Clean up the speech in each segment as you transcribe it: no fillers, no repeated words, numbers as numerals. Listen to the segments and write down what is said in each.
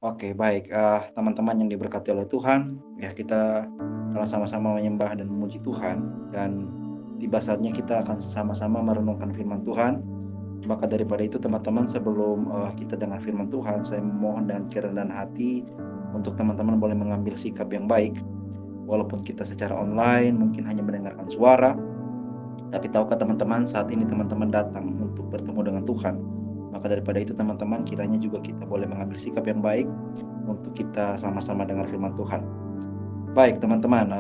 Oke, baik, teman-teman yang diberkati oleh Tuhan, ya kita telah sama-sama menyembah dan memuji Tuhan, dan tiba saatnya kita akan sama-sama merenungkan firman Tuhan. Maka daripada itu teman-teman, sebelum kita dengar firman Tuhan, saya memohon dengan kerendahan hati untuk teman-teman boleh mengambil sikap yang baik. Walaupun kita secara online mungkin hanya mendengarkan suara, tapi tahukah teman-teman, saat ini teman-teman datang untuk bertemu dengan Tuhan. Maka daripada itu teman-teman, kiranya juga kita boleh mengambil sikap yang baik untuk kita sama-sama dengar firman Tuhan. Baik teman-teman,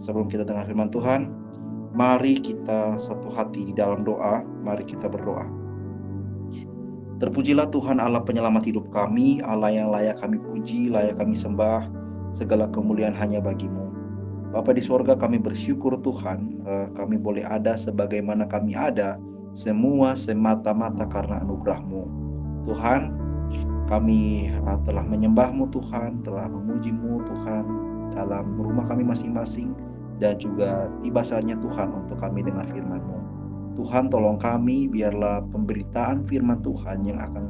sebelum kita dengar firman Tuhan, mari kita satu hati di dalam doa. Mari kita berdoa. Terpujilah Tuhan Allah penyelamat hidup kami, Allah yang layak kami puji, layak kami sembah. Segala kemuliaan hanya bagi-Mu. Bapa di sorga, kami bersyukur Tuhan, kami boleh ada sebagaimana kami ada, semua semata-mata karena anugerah-Mu. Tuhan, kami telah menyembah-Mu Tuhan, telah memuji-Mu Tuhan dalam rumah kami masing-masing, dan juga tiba saatnya Tuhan untuk kami dengar firman-Mu. Tuhan, tolong kami, biarlah pemberitaan firman Tuhan yang akan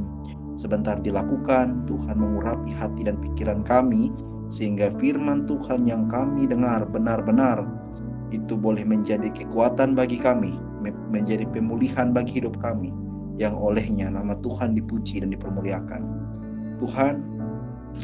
sebentar dilakukan, Tuhan mengurapi hati dan pikiran kami, sehingga firman Tuhan yang kami dengar benar-benar itu boleh menjadi kekuatan bagi kami, menjadi pemulihan bagi hidup kami, yang olehnya nama Tuhan dipuji dan dipermuliakan. Tuhan,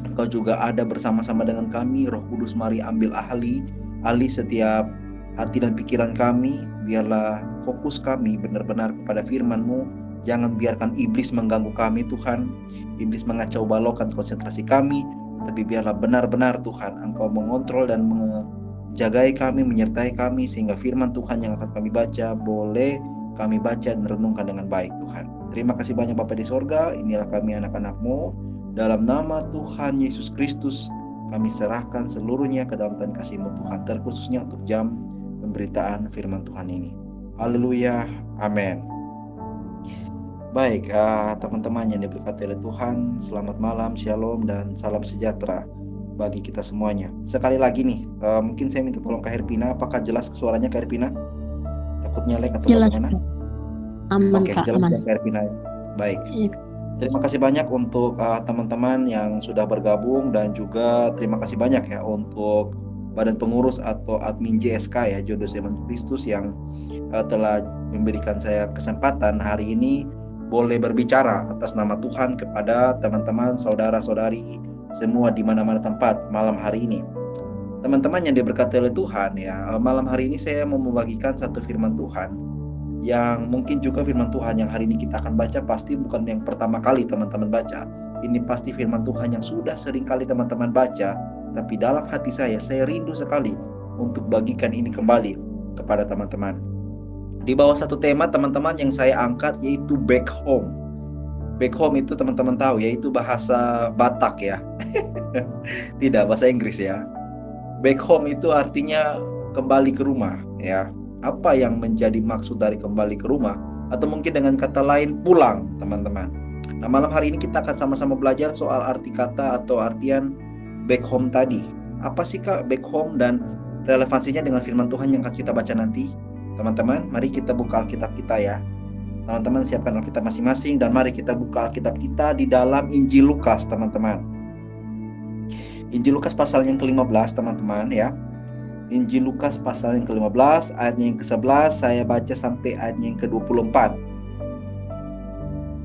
Engkau juga ada bersama-sama dengan kami. Roh Kudus, mari ambil alih setiap hati dan pikiran kami. Biarlah fokus kami benar-benar kepada firman-Mu. Jangan biarkan iblis mengganggu kami Tuhan. Iblis mengacau balaukan konsentrasi kami. Tapi biarlah benar-benar Tuhan Engkau mengontrol dan menjagai kami, menyertai kami, sehingga firman Tuhan yang akan kami baca boleh kami baca dan renungkan dengan baik Tuhan. Terima kasih banyak Bapa di sorga. Inilah kami anak-anak-Mu. Dalam nama Tuhan Yesus Kristus, kami serahkan seluruhnya ke dalam tangan kasih-Mu Tuhan, terkhususnya untuk jam pemberitaan firman Tuhan ini. Haleluya, amin. Baik, teman-teman yang diberkati oleh Tuhan, selamat malam, shalom, dan salam sejahtera bagi kita semuanya. Sekali lagi nih, mungkin saya minta tolong Kak Herpina, apakah jelas suaranya Kak Herpina? Takutnya lag atau Jelas, bagaimana? Pak. Aman, Oke, Pak, jelas aman. ya Kak Herpina. Baik. Iya. Terima kasih banyak untuk teman-teman yang sudah bergabung, dan juga terima kasih banyak ya untuk Badan Pengurus atau admin JSK ya, Jodoh Zaman Kristus, yang telah memberikan saya kesempatan hari ini boleh berbicara atas nama Tuhan kepada teman-teman, saudara-saudari semua di mana-mana tempat malam hari ini. Teman-teman yang diberkati oleh Tuhan ya, malam hari ini saya mau membagikan satu firman Tuhan yang mungkin juga firman Tuhan yang hari ini kita akan baca pasti bukan yang pertama kali teman-teman baca. Ini pasti firman Tuhan yang sudah sering kali teman-teman baca, tapi dalam hati saya rindu sekali untuk bagikan ini kembali kepada teman-teman. Di bawah satu tema teman-teman yang saya angkat, yaitu back home. Back home itu teman-teman tahu, yaitu bahasa Batak ya. Tidak, bahasa Inggris ya. Back home itu artinya kembali ke rumah ya. Apa yang menjadi maksud dari kembali ke rumah? Atau mungkin dengan kata lain, pulang teman-teman. Nah, malam hari ini kita akan sama-sama belajar soal arti kata atau artian back home tadi. Apa sih Kak back home, dan relevansinya dengan firman Tuhan yang akan kita baca nanti? Teman-teman, mari kita buka Alkitab kita ya. Teman-teman siapkan Alkitab masing-masing, dan mari kita buka Alkitab kita di dalam Injil Lukas teman-teman. Injil Lukas pasal yang ke-15 teman-teman ya. Injil Lukas pasal yang ke-15 ayatnya yang ke-11, saya baca sampai ayatnya yang ke-24.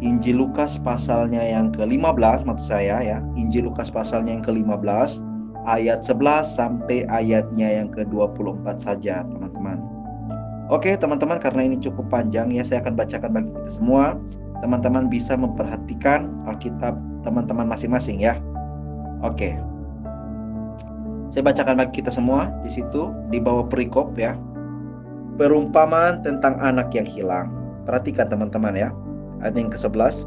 Injil Lukas pasalnya yang ke-15 maksud saya ya. Injil Lukas pasalnya yang ke-15 ayat 11 sampai ayatnya yang ke-24 saja teman-teman. Oke teman-teman, karena ini cukup panjang ya, saya akan bacakan bagi kita semua. Teman-teman bisa memperhatikan Alkitab teman-teman masing-masing ya. Oke. Saya bacakan bagi kita semua di situ di bawah perikop ya. Perumpamaan tentang anak yang hilang. Perhatikan teman-teman ya. Ayat yang ke-11.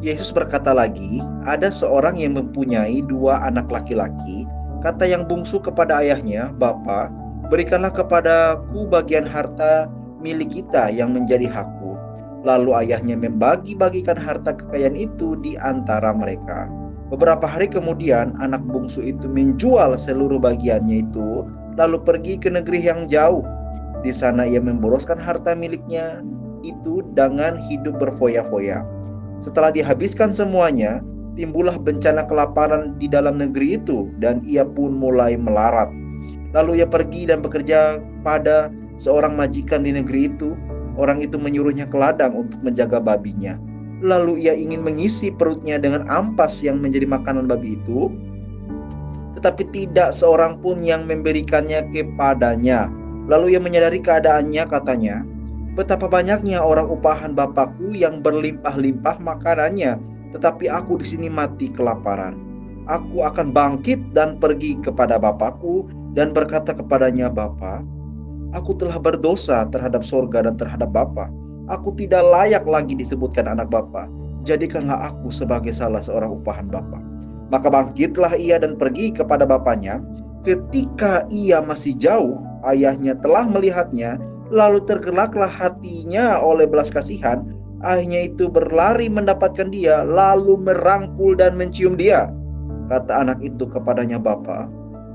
Yesus berkata lagi, ada seorang yang mempunyai 2 anak laki-laki. Kata yang bungsu kepada ayahnya, "Bapa, berikanlah kepadaku bagian harta milik kita yang menjadi hakku." Lalu ayahnya membagi-bagikan harta kekayaan itu di antara mereka. Beberapa hari kemudian anak bungsu itu menjual seluruh bagiannya itu, lalu pergi ke negeri yang jauh. Di sana ia memboroskan harta miliknya itu dengan hidup berfoya-foya. Setelah dihabiskan semuanya, timbullah bencana kelaparan di dalam negeri itu, dan ia pun mulai melarat. Lalu ia pergi dan bekerja pada seorang majikan di negeri itu. Orang itu menyuruhnya ke ladang untuk menjaga babinya. Lalu ia ingin mengisi perutnya dengan ampas yang menjadi makanan babi itu, tetapi tidak seorang pun yang memberikannya kepadanya. Lalu ia menyadari keadaannya, katanya, betapa banyaknya orang upahan bapakku yang berlimpah-limpah makanannya, tetapi aku di sini mati kelaparan. Aku akan bangkit dan pergi kepada bapakku dan berkata kepadanya, Bapa, aku telah berdosa terhadap sorga dan terhadap Bapa. Aku tidak layak lagi disebutkan anak Bapa. Jadikanlah aku sebagai salah seorang upahan Bapa. Maka bangkitlah ia dan pergi kepada bapaknya. Ketika ia masih jauh, ayahnya telah melihatnya, lalu tergeraklah hatinya oleh belas kasihan. Ayahnya itu berlari mendapatkan dia, lalu merangkul dan mencium dia. Kata anak itu kepadanya, Bapa,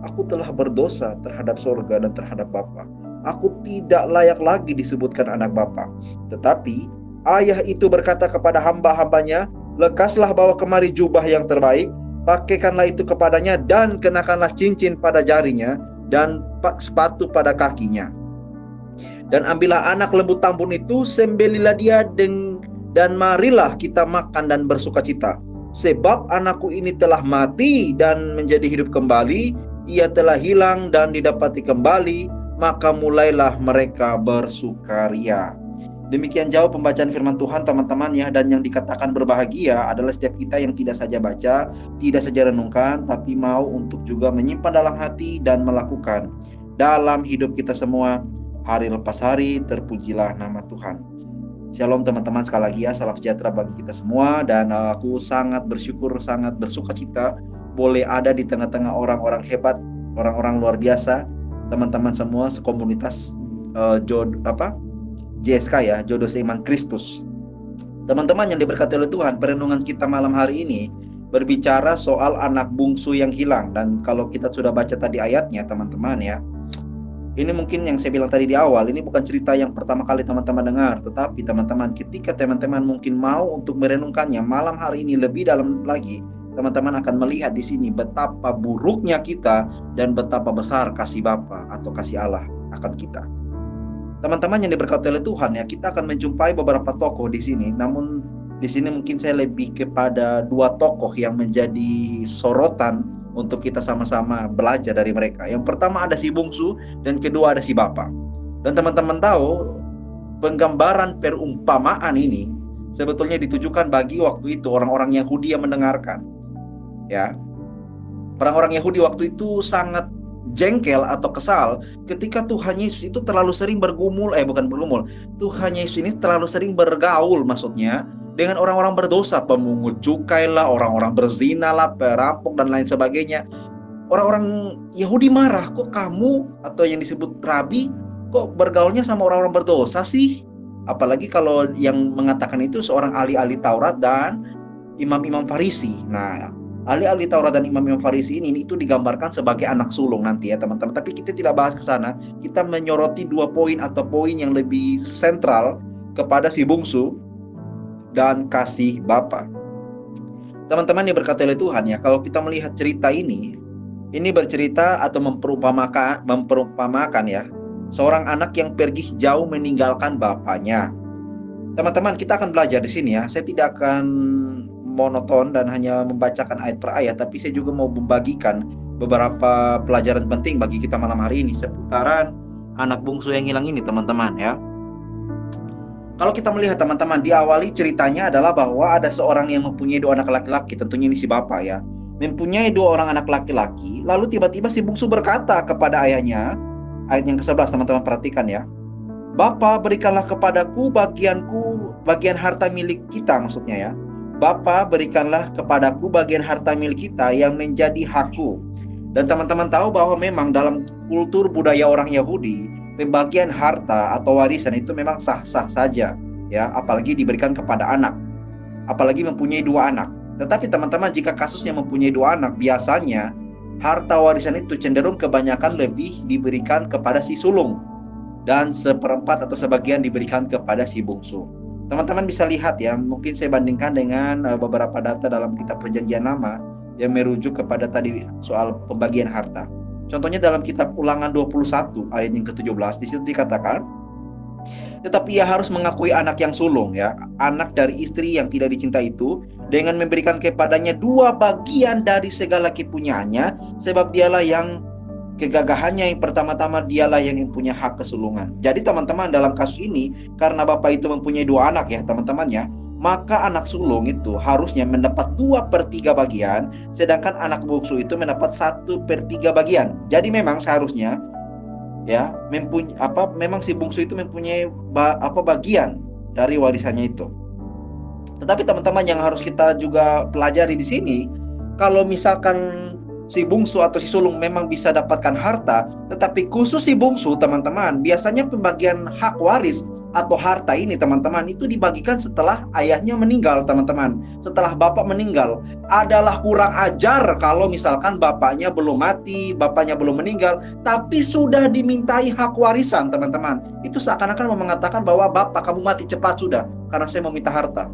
aku telah berdosa terhadap sorga dan terhadap Bapa. Aku tidak layak lagi disebutkan anak Bapa. Tetapi ayah itu berkata kepada hamba-hambanya, lekaslah bawa kemari jubah yang terbaik, pakaikanlah itu kepadanya, dan kenakanlah cincin pada jarinya dan sepatu pada kakinya. Dan ambillah anak lembu tambun itu, sembelilah dia, dan marilah kita makan dan bersukacita. Sebab anakku ini telah mati dan menjadi hidup kembali, ia telah hilang dan didapati kembali, maka mulailah mereka bersukaria. Demikian jauh pembacaan firman Tuhan, teman-teman ya. Dan yang dikatakan berbahagia adalah setiap kita yang tidak saja baca, tidak saja renungkan, tapi mau untuk juga menyimpan dalam hati dan melakukan dalam hidup kita semua. Hari lepas hari, terpujilah nama Tuhan. Shalom teman-teman, sekali lagi ya, salam sejahtera bagi kita semua. Dan aku sangat bersyukur, sangat bersuka cita boleh ada di tengah-tengah orang-orang hebat, orang-orang luar biasa, teman-teman semua sekomunitas JSK ya, Jodoh Seiman Kristus. Teman-teman yang diberkati oleh Tuhan, perenungan kita malam hari ini berbicara soal anak bungsu yang hilang. Dan kalau kita sudah baca tadi ayatnya teman-teman ya, ini mungkin yang saya bilang tadi di awal, ini bukan cerita yang pertama kali teman-teman dengar. Tetapi teman-teman, ketika teman-teman mungkin mau untuk merenungkannya malam hari ini lebih dalam lagi, teman-teman akan melihat di sini betapa buruknya kita dan betapa besar kasih Bapa atau kasih Allah akan kita. Teman-teman yang diberkati oleh Tuhan ya, kita akan menjumpai beberapa tokoh di sini. Namun di sini mungkin saya lebih kepada dua tokoh yang menjadi sorotan untuk kita sama-sama belajar dari mereka. Yang pertama ada si bungsu, dan kedua ada si bapa. Dan teman-teman tahu, penggambaran perumpamaan ini sebetulnya ditujukan bagi waktu itu orang-orang Yahudi yang mendengarkan. Ya, orang-orang Yahudi waktu itu sangat jengkel atau kesal ketika Tuhan Yesus itu terlalu sering Tuhan Yesus ini terlalu sering bergaul, maksudnya dengan orang-orang berdosa, pemungut cukai lah, orang-orang berzina lah, perampok dan lain sebagainya. Orang-orang Yahudi marah, kok kamu atau yang disebut rabi kok bergaulnya sama orang-orang berdosa sih? Apalagi kalau yang mengatakan itu seorang ahli-ahli Taurat dan imam-imam Farisi. Nah, ahli-ahli Taurat dan imam-imam Farisi ini itu digambarkan sebagai anak sulung nanti ya teman-teman. Tapi kita tidak bahas ke sana. Kita menyoroti dua poin atau poin yang lebih sentral kepada si bungsu dan kasih Bapa. Teman-teman yang berkati oleh Tuhan ya, kalau kita melihat cerita ini bercerita atau memperumpamakan ya, seorang anak yang pergi jauh meninggalkan bapaknya. Teman-teman, kita akan belajar di sini ya. Saya tidak akan monoton dan hanya membacakan ayat per ayat, tapi saya juga mau membagikan beberapa pelajaran penting bagi kita malam hari ini seputaran anak bungsu yang hilang ini teman-teman ya. Kalau kita melihat teman-teman, diawali ceritanya adalah bahwa ada seorang yang mempunyai dua anak laki-laki, tentunya ini si bapak ya. Mempunyai dua orang anak laki-laki, lalu tiba-tiba si bungsu berkata kepada ayahnya, ayat yang ke-11 teman-teman perhatikan ya. Bapa, berikanlah kepadaku bagian harta milik kita, maksudnya ya. Bapa, berikanlah kepadaku bagian harta milik kita yang menjadi hakku. Dan teman-teman tahu bahwa memang dalam kultur budaya orang Yahudi, pembagian harta atau warisan itu memang sah-sah saja ya, apalagi diberikan kepada anak, apalagi mempunyai dua anak. Tetapi teman-teman, jika kasusnya mempunyai dua anak, biasanya harta warisan itu cenderung kebanyakan lebih diberikan kepada si sulung dan seperempat atau sebagian diberikan kepada si bungsu. Teman-teman bisa lihat ya, mungkin saya bandingkan dengan beberapa data dalam kitab Perjanjian Lama yang merujuk kepada tadi soal pembagian harta. Contohnya dalam kitab Ulangan 21 ayat yang ke-17, di situ dikatakan, tetapi ia harus mengakui anak yang sulung ya, anak dari istri yang tidak dicinta itu, dengan memberikan kepadanya 2 bagian dari segala kepunyaannya, sebab dialah yang kegagahannya yang pertama-tama, dialah yang punya hak kesulungan. Jadi teman-teman, dalam kasus ini karena bapak itu mempunyai 2 anak ya teman-temannya, maka anak sulung itu harusnya mendapat 2/3 bagian, sedangkan anak bungsu itu mendapat 1/3 bagian. Jadi memang seharusnya ya memang si bungsu itu mempunyai bagian dari warisannya itu. Tetapi teman-teman, yang harus kita juga pelajari di sini, kalau misalkan si bungsu atau si sulung memang bisa dapatkan harta, tetapi khusus si bungsu teman-teman, biasanya pembagian hak waris atau harta ini teman-teman itu dibagikan setelah ayahnya meninggal teman-teman. Setelah bapak meninggal, adalah kurang ajar kalau misalkan bapaknya belum mati, bapaknya belum meninggal, tapi sudah dimintai hak warisan teman-teman. Itu seakan-akan mau mengatakan bahwa bapak kamu mati cepat sudah, karena saya mau minta harta.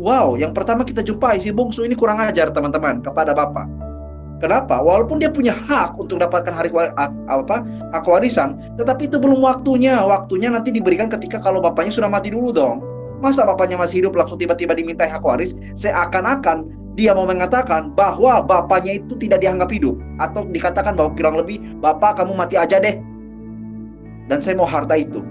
Wow, yang pertama kita jumpai si bungsu ini kurang ajar teman-teman kepada bapak. Kenapa? Walaupun dia punya hak untuk dapatkan hak warisan, tetapi itu belum waktunya. Waktunya nanti diberikan ketika kalau bapaknya sudah mati dulu dong. Masa bapaknya masih hidup langsung tiba-tiba dimintai hak waris? Seakan-akan dia mau mengatakan bahwa bapaknya itu tidak dianggap hidup, atau dikatakan bahwa kurang lebih, bapak kamu mati aja deh, dan saya mau harta itu.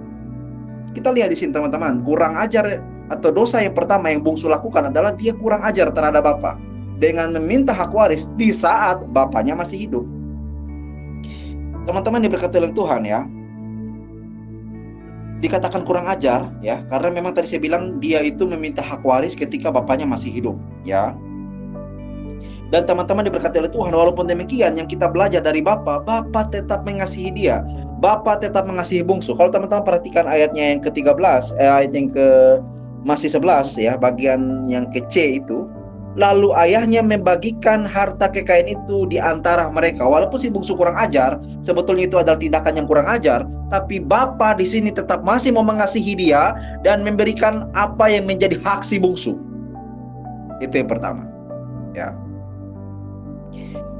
Kita lihat di sini teman-teman, kurang ajar atau dosa yang pertama yang bungsu lakukan adalah dia kurang ajar terhadap bapak dengan meminta hak waris di saat bapaknya masih hidup. Teman-teman diberkati oleh Tuhan ya. Dikatakan kurang ajar ya, karena memang tadi saya bilang dia itu meminta hak waris ketika bapaknya masih hidup ya. Dan teman-teman diberkati oleh Tuhan, walaupun demikian yang kita belajar dari Bapak tetap mengasihi dia. Bapak tetap mengasihi bungsu. Kalau teman-teman perhatikan ayatnya yang ke-13, ayat yang masih 11 ya, bagian yang ke C itu. Lalu ayahnya membagikan harta kekayaan itu di antara mereka. Walaupun si bungsu kurang ajar, sebetulnya itu adalah tindakan yang kurang ajar, tapi Bapa di sini tetap masih mau mengasihi dia dan memberikan apa yang menjadi hak si bungsu. Itu yang pertama. Ya.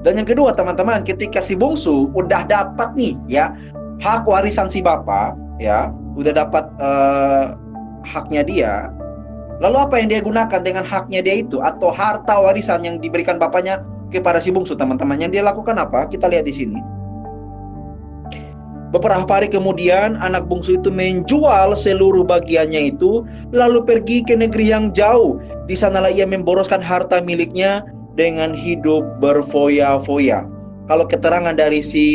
Dan yang kedua teman-teman, ketika si bungsu udah dapat nih ya hak warisan si Bapa, ya, udah dapat haknya dia. Lalu apa yang dia gunakan dengan haknya dia itu, atau harta warisan yang diberikan bapaknya kepada si bungsu teman-teman? Yang dia lakukan apa? Kita lihat di sini. Beberapa hari kemudian anak bungsu itu menjual seluruh bagiannya itu, lalu pergi ke negeri yang jauh. Di sanalah ia memboroskan harta miliknya dengan hidup berfoya-foya. Kalau keterangan dari si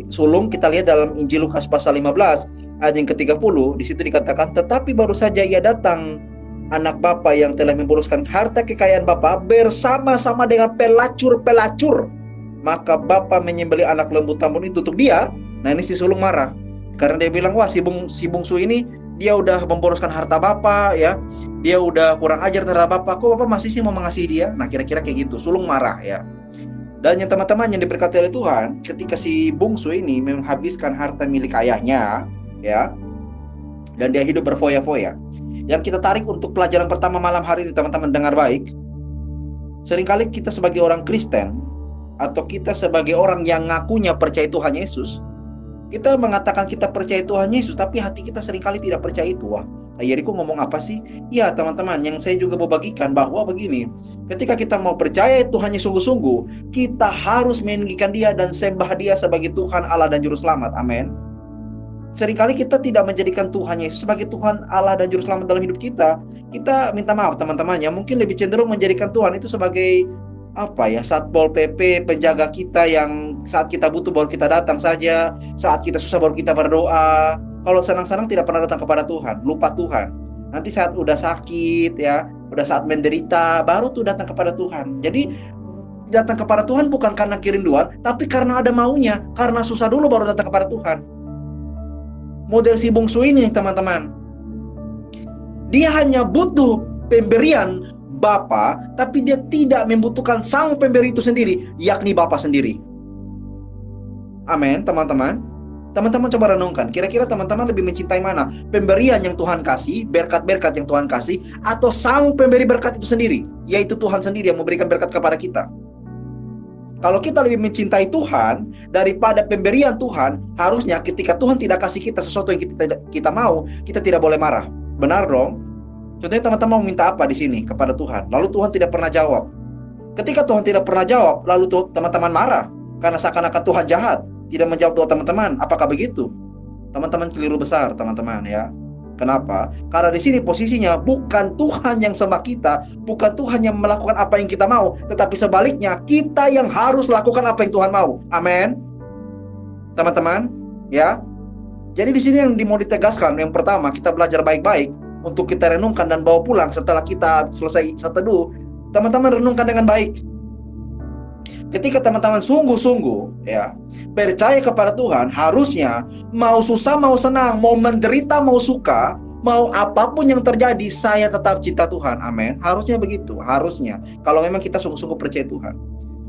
sulung kita lihat dalam Injil Lukas pasal 15 ayat yang ke-30, di situ dikatakan, tetapi baru saja ia datang anak bapa yang telah memboroskan harta kekayaan bapa bersama-sama dengan pelacur-pelacur. Maka bapa menyembelih anak lembu tambun itu untuk dia. Nah ini si sulung marah karena dia bilang, wah si bungsu ini dia udah memboroskan harta bapa ya, dia udah kurang ajar terhadap bapa, kok bapa masih sih mau mengasihi dia? Nah kira-kira kayak gitu, sulung marah ya. Dan yang teman-teman yang diberkati oleh Tuhan, ketika si bungsu ini menghabiskan harta milik ayahnya ya, dan dia hidup berfoya-foya. Yang kita tarik untuk pelajaran pertama malam hari ini, teman-teman dengar baik. Seringkali kita sebagai orang Kristen, atau kita sebagai orang yang ngakunya percaya Tuhan Yesus, kita mengatakan kita percaya Tuhan Yesus, tapi hati kita seringkali tidak percaya itu. Wah, Yeriko ngomong apa sih? Ya teman-teman, yang saya juga mau bagikan bahwa begini, ketika kita mau percaya Tuhannya sungguh-sungguh, kita harus meninggikan dia dan sembah dia sebagai Tuhan Allah dan Juru Selamat. Amin. Seringkali kita tidak menjadikan Tuhan Yesus sebagai Tuhan Allah dan Juru Selamat dalam hidup kita. Kita minta maaf teman-teman ya, mungkin lebih cenderung menjadikan Tuhan itu sebagai Satpol PP, penjaga kita yang saat kita butuh baru kita datang saja, saat kita susah baru kita berdoa. Kalau senang-senang tidak pernah datang kepada Tuhan, lupa Tuhan. Nanti saat udah sakit ya, udah saat menderita, baru tuh datang kepada Tuhan. Jadi datang kepada Tuhan bukan karena kerinduan, tapi karena ada maunya, karena susah dulu baru datang kepada Tuhan. Model si bungsu ini teman-teman, dia hanya butuh pemberian Bapa, tapi dia tidak membutuhkan sang pemberi itu sendiri, yakni Bapa sendiri. Amin teman-teman. Teman-teman coba renungkan, kira-kira teman-teman lebih mencintai mana? Pemberian yang Tuhan kasih, berkat-berkat yang Tuhan kasih, atau sang pemberi berkat itu sendiri, yaitu Tuhan sendiri yang memberikan berkat kepada kita? Kalau kita lebih mencintai Tuhan daripada pemberian Tuhan, harusnya ketika Tuhan tidak kasih kita sesuatu yang kita mau, kita tidak boleh marah. Benar dong? Contohnya teman-teman mau minta apa di sini kepada Tuhan, lalu Tuhan tidak pernah jawab. Ketika Tuhan tidak pernah jawab, lalu teman-teman marah karena seakan-akan Tuhan jahat, tidak menjawab doa teman-teman. Apakah begitu? Teman-teman keliru besar, teman-teman ya. Kenapa? Karena di sini posisinya bukan Tuhan yang sembah kita, bukan Tuhan yang melakukan apa yang kita mau, tetapi sebaliknya kita yang harus lakukan apa yang Tuhan mau. Amin. Teman-teman, ya. Jadi di sini yang mau ditegaskan, yang pertama kita belajar baik-baik untuk kita renungkan dan bawa pulang setelah kita selesai seteduh. Teman-teman renungkan dengan baik. Ketika teman-teman sungguh-sungguh ya percaya kepada Tuhan, harusnya mau susah mau senang, mau menderita mau suka, mau apapun yang terjadi, saya tetap cinta Tuhan. Amin. Harusnya begitu, harusnya. Kalau memang kita sungguh-sungguh percaya Tuhan.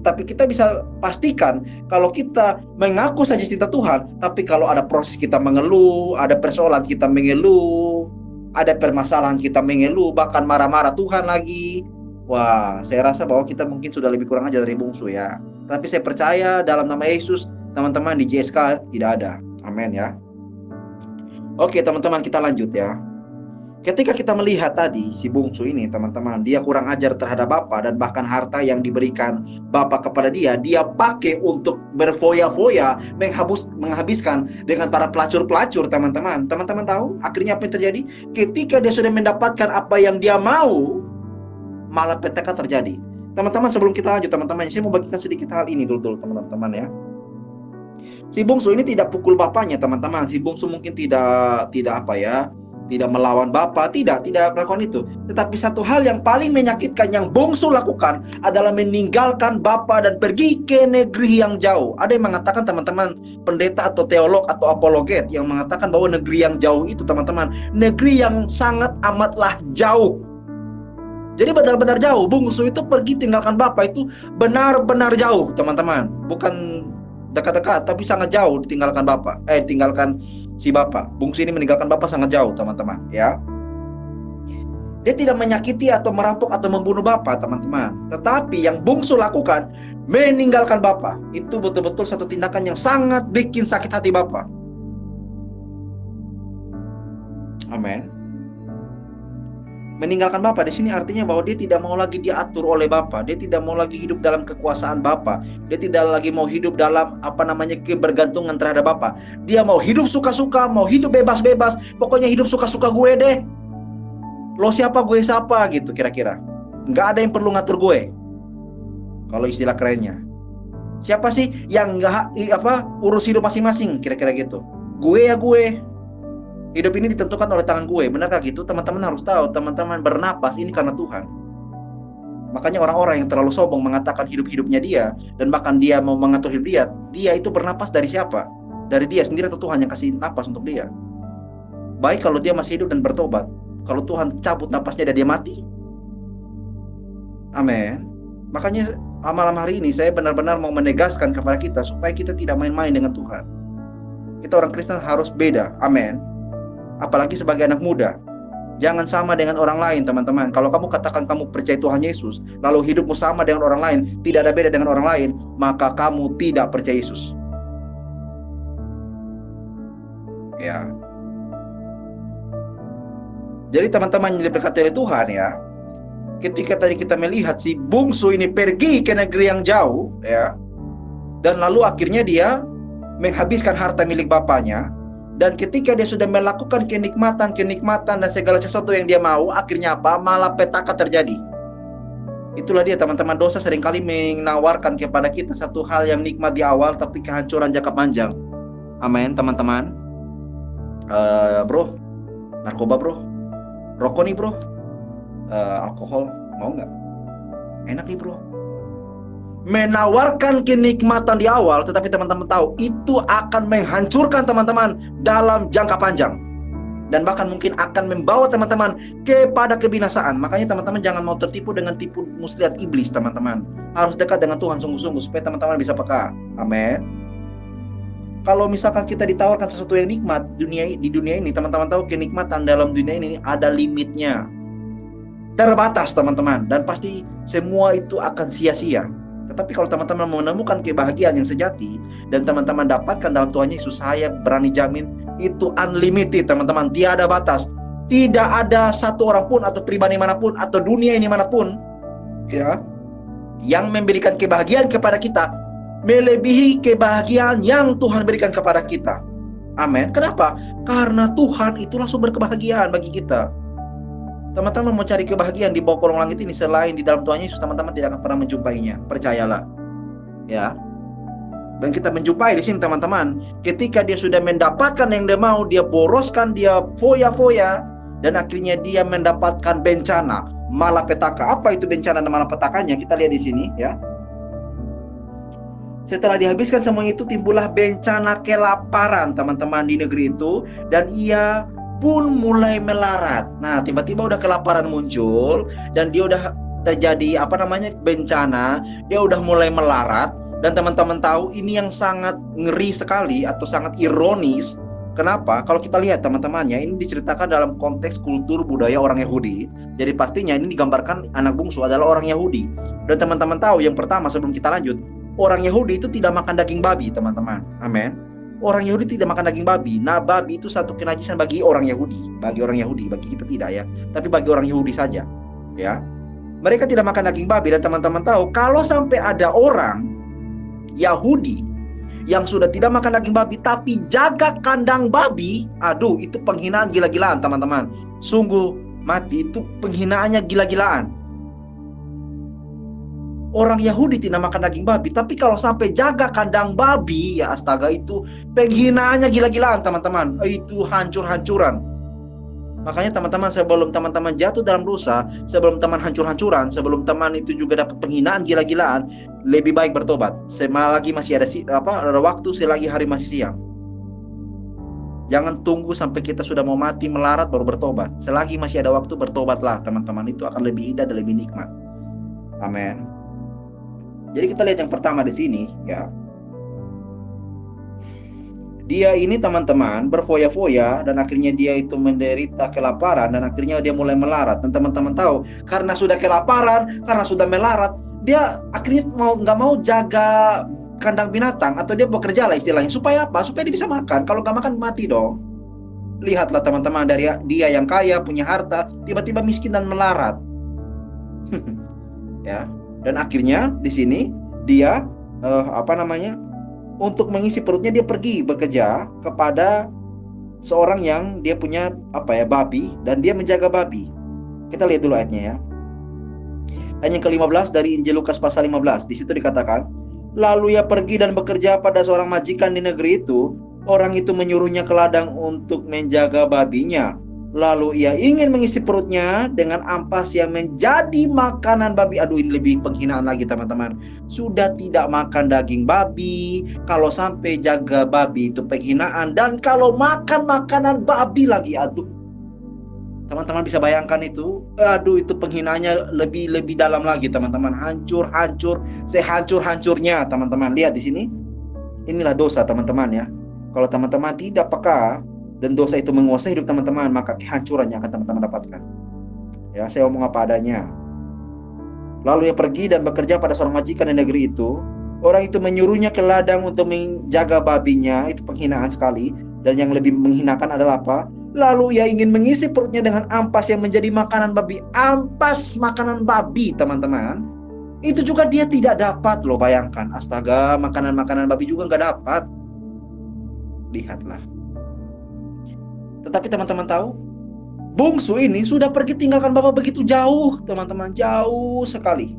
Tapi kita bisa pastikan kalau kita mengaku saja cinta Tuhan, tapi kalau ada proses kita mengeluh, ada persoalan kita mengeluh, ada permasalahan kita mengeluh, bahkan marah-marah Tuhan lagi. Wah, saya rasa bahwa kita mungkin sudah lebih kurang aja dari bungsu ya. Tapi saya percaya dalam nama Yesus, teman-teman di JSK tidak ada. Amin ya. Oke teman-teman, kita lanjut ya. Ketika kita melihat tadi si bungsu ini teman-teman, dia kurang ajar terhadap Bapa, dan bahkan harta yang diberikan Bapa kepada dia pakai untuk berfoya-foya, menghabiskan dengan para pelacur-pelacur teman-teman. Teman-teman tahu akhirnya apa yang terjadi? Ketika dia sudah mendapatkan apa yang dia mau, malah petaka terjadi. Teman-teman, sebelum kita lanjut teman-teman, saya mau bagikan sedikit hal ini dulu teman-teman ya. Si bungsu ini tidak pukul bapaknya teman-teman. Si bungsu mungkin tidak melawan bapak, tidak melakukan itu. Tetapi satu hal yang paling menyakitkan yang bungsu lakukan adalah meninggalkan bapak dan pergi ke negeri yang jauh. Ada yang mengatakan teman-teman, pendeta atau teolog atau apologet yang mengatakan bahwa negeri yang jauh itu teman-teman, negeri yang sangat amatlah jauh. Jadi benar-benar jauh. Bungsu itu pergi tinggalkan bapak itu benar-benar jauh teman-teman. Bukan dekat-dekat, tapi sangat jauh ditinggalkan bapak. Tinggalkan si bapak. Bungsu ini meninggalkan bapak sangat jauh teman-teman ya. Dia tidak menyakiti atau merampok atau membunuh bapak teman-teman. Tetapi yang bungsu lakukan, meninggalkan bapak. Itu betul-betul satu tindakan yang sangat bikin sakit hati bapak. Amin. Meninggalkan bapak di sini artinya bahwa dia tidak mau lagi diatur oleh bapak. Dia tidak mau lagi hidup dalam kekuasaan bapak. Dia tidak lagi mau hidup dalam kebergantungan terhadap bapak. Dia mau hidup suka-suka, mau hidup bebas-bebas. Pokoknya hidup suka-suka gue deh. Lo siapa, gue siapa gitu kira-kira. Nggak ada yang perlu ngatur gue. Kalau istilah kerennya. Siapa sih yang urus hidup masing-masing kira-kira gitu. Gue ya gue. Hidup ini ditentukan oleh tangan gue. Benarkah gitu? Teman-teman harus tahu, teman-teman bernapas ini karena Tuhan. Makanya orang-orang yang terlalu sombong mengatakan hidup-hidupnya dia, dan bahkan dia mau mengatur hidup dia itu bernapas dari siapa? Dari dia sendiri atau Tuhan yang kasih napas untuk dia? Baik kalau dia masih hidup dan bertobat. Kalau Tuhan cabut napasnya dan dia mati. Amin. Makanya malam hari ini saya benar-benar mau menegaskan kepada kita supaya kita tidak main-main dengan Tuhan. Kita orang Kristen harus beda. Amin. Apalagi sebagai anak muda, jangan sama dengan orang lain teman-teman. Kalau kamu katakan kamu percaya Tuhan Yesus, lalu hidupmu sama dengan orang lain, tidak ada beda dengan orang lain, maka kamu tidak percaya Yesus. Ya. Jadi teman-teman yang diberkati oleh Tuhan ya, ketika tadi kita melihat si bungsu ini pergi ke negeri yang jauh ya, dan lalu akhirnya dia menghabiskan harta milik bapaknya. Dan ketika dia sudah melakukan kenikmatan dan segala sesuatu yang dia mau, akhirnya apa? Malah petaka terjadi. Itulah dia teman-teman, dosa seringkali menawarkan kepada kita satu hal yang nikmat di awal, tapi kehancuran jangka panjang. Amin teman-teman. Bro, narkoba bro, rokok nih bro, alkohol mau nggak? Enak nih bro. Menawarkan kenikmatan di awal, tetapi teman-teman tahu itu akan menghancurkan teman-teman dalam jangka panjang, dan bahkan mungkin akan membawa teman-teman kepada kebinasaan. Makanya teman-teman jangan mau tertipu dengan tipu muslihat iblis teman-teman. Harus dekat dengan Tuhan sungguh-sungguh supaya teman-teman bisa peka. Amin. Kalau misalkan kita ditawarkan sesuatu yang nikmat di dunia ini, teman-teman tahu kenikmatan dalam dunia ini ada limitnya. Terbatas teman-teman, dan pasti semua itu akan sia-sia. Tetapi kalau teman-teman menemukan kebahagiaan yang sejati dan teman-teman dapatkan dalam Tuhan Yesus, saya berani jamin itu unlimited teman-teman, tiada batas. Tidak ada satu orang pun atau pribadi manapun atau dunia ini manapun ya yang memberikan kebahagiaan kepada kita melebihi kebahagiaan yang Tuhan berikan kepada kita. Amin. Kenapa? Karena Tuhan itulah sumber kebahagiaan bagi kita. Teman-teman mau cari kebahagiaan di bawah kolong langit ini selain di dalam Tuhan Yesus, teman-teman tidak akan pernah menjumpainya. Percayalah. Ya. Dan kita menjumpai di sini teman-teman, ketika dia sudah mendapatkan yang dia mau, dia boroskan, dia foya-foya, dan akhirnya dia mendapatkan bencana, malapetaka. Apa itu bencana dan malapetakanya? Kita lihat di sini ya. Setelah dihabiskan semua itu, timbullah bencana kelaparan teman-teman di negeri itu, dan ia pun mulai melarat. Nah, tiba-tiba udah kelaparan muncul, dan dia udah terjadi bencana, dia udah mulai melarat. Dan teman-teman tahu ini yang sangat ngeri sekali atau sangat ironis. Kenapa? Kalau kita lihat teman-teman ya, ini diceritakan dalam konteks kultur budaya orang Yahudi. Jadi pastinya ini digambarkan anak bungsu adalah orang Yahudi. Dan teman-teman tahu yang pertama sebelum kita lanjut, orang Yahudi itu tidak makan daging babi teman-teman. Amin. Orang Yahudi tidak makan daging babi. Nah, babi itu satu kenajisan bagi orang Yahudi. Bagi orang Yahudi, bagi kita tidak ya. Tapi bagi orang Yahudi saja. Ya. Mereka tidak makan daging babi, dan teman-teman tahu kalau sampai ada orang Yahudi yang sudah tidak makan daging babi tapi jaga kandang babi, aduh itu penghinaan gila-gilaan teman-teman. Sungguh mati, itu penghinaannya gila-gilaan. Orang Yahudi tidak makan daging babi, tapi kalau sampai jaga kandang babi, ya astaga itu penghinaannya gila-gilaan teman-teman. Itu hancur-hancuran. Makanya teman-teman, sebelum teman-teman jatuh dalam dosa, sebelum teman hancur-hancuran, sebelum teman itu juga dapat penghinaan gila-gilaan, lebih baik bertobat. Selagi masih ada waktu, selagi hari masih siang. Jangan tunggu sampai kita sudah mau mati melarat baru bertobat. Selagi masih ada waktu, bertobatlah teman-teman. Itu akan lebih indah dan lebih nikmat. Amin. Jadi kita lihat yang pertama di sini ya. Dia ini teman-teman berfoya-foya, dan akhirnya dia itu menderita kelaparan, dan akhirnya dia mulai melarat. Dan teman-teman tahu, karena sudah kelaparan, karena sudah melarat, dia akhirnya nggak mau jaga kandang binatang, atau dia bekerja lah istilahnya. Supaya apa? Supaya dia bisa makan. Kalau nggak makan mati dong. Lihatlah teman-teman, dari dia yang kaya punya harta, tiba-tiba miskin dan melarat. Ya. Dan akhirnya di sini dia untuk mengisi perutnya dia pergi bekerja kepada seorang yang dia punya babi, dan dia menjaga babi. Kita lihat dulu ayatnya ya. Ayat yang ke-15 dari Injil Lukas pasal 15. Di situ dikatakan, lalu ia pergi dan bekerja pada seorang majikan di negeri itu. Orang itu menyuruhnya ke ladang untuk menjaga babinya. Lalu ia ingin mengisi perutnya dengan ampas yang menjadi makanan babi. Aduh, ini lebih penghinaan lagi teman-teman. Sudah tidak makan daging babi, kalau sampai jaga babi itu penghinaan. Dan kalau makan makanan babi lagi, aduh. Teman-teman bisa bayangkan itu. Aduh, itu penghinaannya lebih dalam lagi teman-teman. Hancur-hancur, sehancur-hancurnya teman-teman. Lihat di sini. Inilah dosa teman-teman ya. Kalau teman-teman tidak peka dan dosa itu menguasai hidup teman-teman, maka kehancuran yang akan teman-teman dapatkan. Ya, saya omong apa adanya. Lalu ia pergi dan bekerja pada seorang majikan di negeri itu. Orang itu menyuruhnya ke ladang untuk menjaga babinya. Itu penghinaan sekali. Dan yang lebih menghinakan adalah apa? Lalu ia ingin mengisi perutnya dengan ampas yang menjadi makanan babi. Ampas makanan babi teman-teman. Itu juga dia tidak dapat loh, bayangkan. Astaga, makanan-makanan babi juga nggak dapat. Lihatlah. Tetapi teman-teman tahu, bungsu ini sudah pergi tinggalkan bapak begitu jauh, teman-teman, jauh sekali.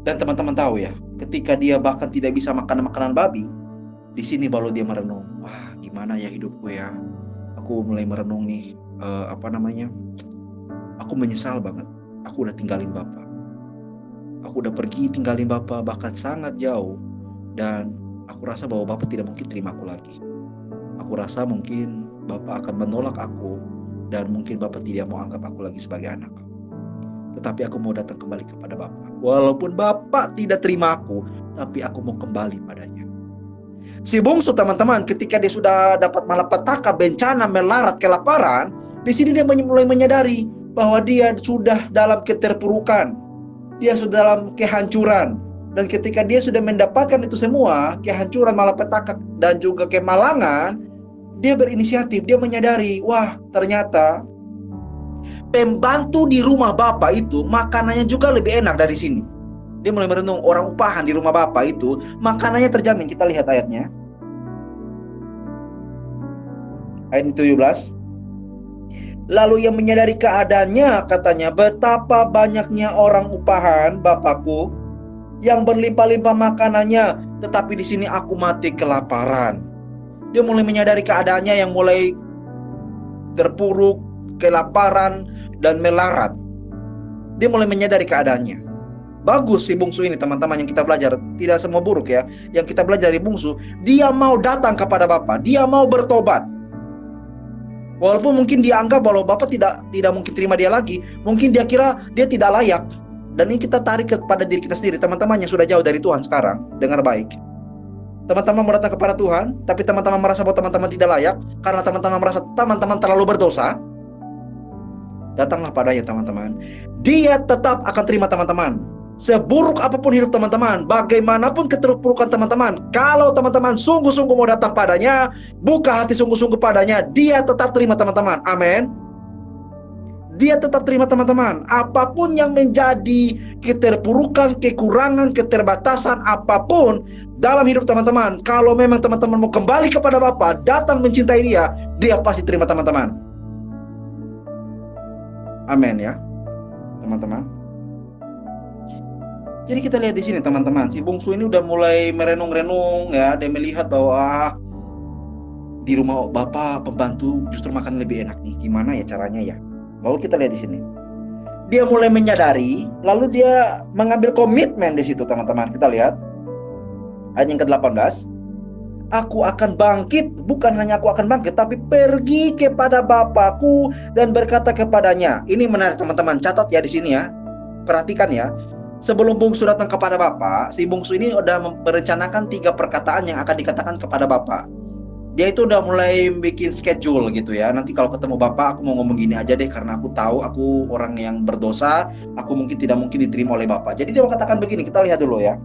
Dan teman-teman tahu ya, ketika dia bahkan tidak bisa makan makanan babi, di sini baru dia merenung. Wah, gimana ya hidupku ya? Aku mulai merenung nih, aku menyesal banget. Aku udah tinggalin bapak. Aku udah pergi tinggalin bapak bahkan sangat jauh, dan aku rasa bahwa bapak tidak mungkin terima aku lagi. Aku rasa mungkin bapak akan menolak aku, dan mungkin bapak tidak mau anggap aku lagi sebagai anak. Tetapi aku mau datang kembali kepada bapak. Walaupun bapak tidak terima aku, tapi aku mau kembali padanya. Si bungsu teman-teman, ketika dia sudah dapat malapetaka, bencana, melarat, kelaparan, di sini dia mulai menyadari bahwa dia sudah dalam keterpurukan, dia sudah dalam kehancuran. Dan ketika dia sudah mendapatkan itu semua, kehancuran, malapetaka, dan juga kemalangan, dia berinisiatif, dia menyadari, wah ternyata pembantu di rumah bapak itu makanannya juga lebih enak dari sini. Dia mulai merenung, orang upahan di rumah bapak itu makanannya terjamin. Kita lihat ayatnya. Ayat 17. Lalu ia menyadari keadaannya, katanya, betapa banyaknya orang upahan bapakku yang berlimpah-limpah makanannya, tetapi di sini aku mati kelaparan. Dia mulai menyadari keadaannya yang mulai terpuruk, kelaparan, dan melarat. Dia mulai menyadari keadaannya. Bagus si bungsu ini teman-teman, yang kita belajar. Tidak semua buruk ya. Yang kita belajar dari bungsu, dia mau datang kepada Bapak, dia mau bertobat. Walaupun mungkin dia anggap bahwa Bapak tidak mungkin terima dia lagi. Mungkin dia kira dia tidak layak. Dan ini kita tarik kepada diri kita sendiri. Teman-teman yang sudah jauh dari Tuhan sekarang, dengar baik. Teman-teman mau datang kepada Tuhan, tapi teman-teman merasa bahwa teman-teman tidak layak, karena teman-teman merasa teman-teman terlalu berdosa, datanglah padanya teman-teman. Dia tetap akan terima teman-teman. Seburuk apapun hidup teman-teman, bagaimanapun keterpurukan teman-teman, kalau teman-teman sungguh-sungguh mau datang padanya, buka hati sungguh-sungguh padanya, dia tetap terima teman-teman. Amin. Dia tetap terima teman-teman. Apapun yang menjadi keterpurukan, kekurangan, keterbatasan apapun dalam hidup teman-teman, kalau memang teman-teman mau kembali kepada Bapa, datang mencintai dia, dia pasti terima teman-teman. Amin ya, teman-teman. Jadi kita lihat di sini teman-teman, si bungsu ini udah mulai merenung-renung ya, dia melihat bahwa di rumah bapak pembantu justru makan lebih enak nih. Gimana ya caranya ya? Lalu kita lihat di sini. Dia mulai menyadari, lalu dia mengambil komitmen di situ teman-teman. Kita lihat ayat yang ke-18. Aku akan bangkit, bukan hanya aku akan bangkit, tapi pergi kepada Bapakku dan berkata kepadanya. Ini menarik teman-teman, catat ya di sini ya. Perhatikan ya. Sebelum bungsu datang kepada Bapak, si bungsu ini udah merencanakan 3 perkataan yang akan dikatakan kepada Bapak. Dia itu udah mulai bikin schedule gitu ya. Nanti kalau ketemu Bapak, aku mau ngomong gini aja deh, karena aku tahu aku orang yang berdosa, aku mungkin tidak mungkin diterima oleh Bapak. Jadi dia mau katakan begini, kita lihat dulu ya.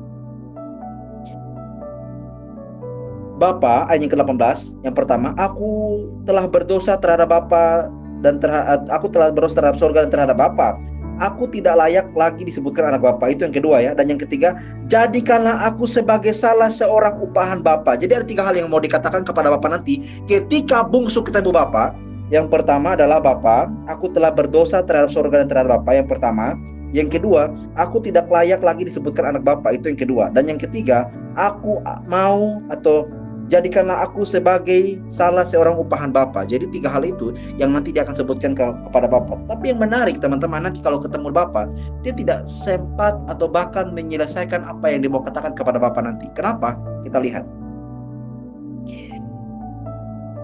Bapak, ayat yang ke-18, yang pertama, aku telah berdosa terhadap Bapa dan aku telah berdosa terhadap surga dan terhadap Bapa. Aku tidak layak lagi disebutkan anak Bapa. Itu yang kedua ya. Dan yang ketiga, jadikanlah aku sebagai salah seorang upahan Bapa. Jadi ada 3 hal yang mau dikatakan kepada Bapa nanti ketika bungsu ketemu Bapa. Yang pertama adalah, Bapa, aku telah berdosa terhadap surga dan terhadap Bapa. Yang pertama. Yang kedua, aku tidak layak lagi disebutkan anak Bapa. Itu yang kedua. Dan yang ketiga, aku mau atau jadikanlah aku sebagai salah seorang upahan Bapa. Jadi 3 hal itu yang nanti dia akan sebutkan kepada Bapa. Tapi yang menarik teman-teman, nanti kalau ketemu Bapa, dia tidak sempat atau bahkan menyelesaikan apa yang dia mau katakan kepada Bapa nanti. Kenapa? Kita lihat.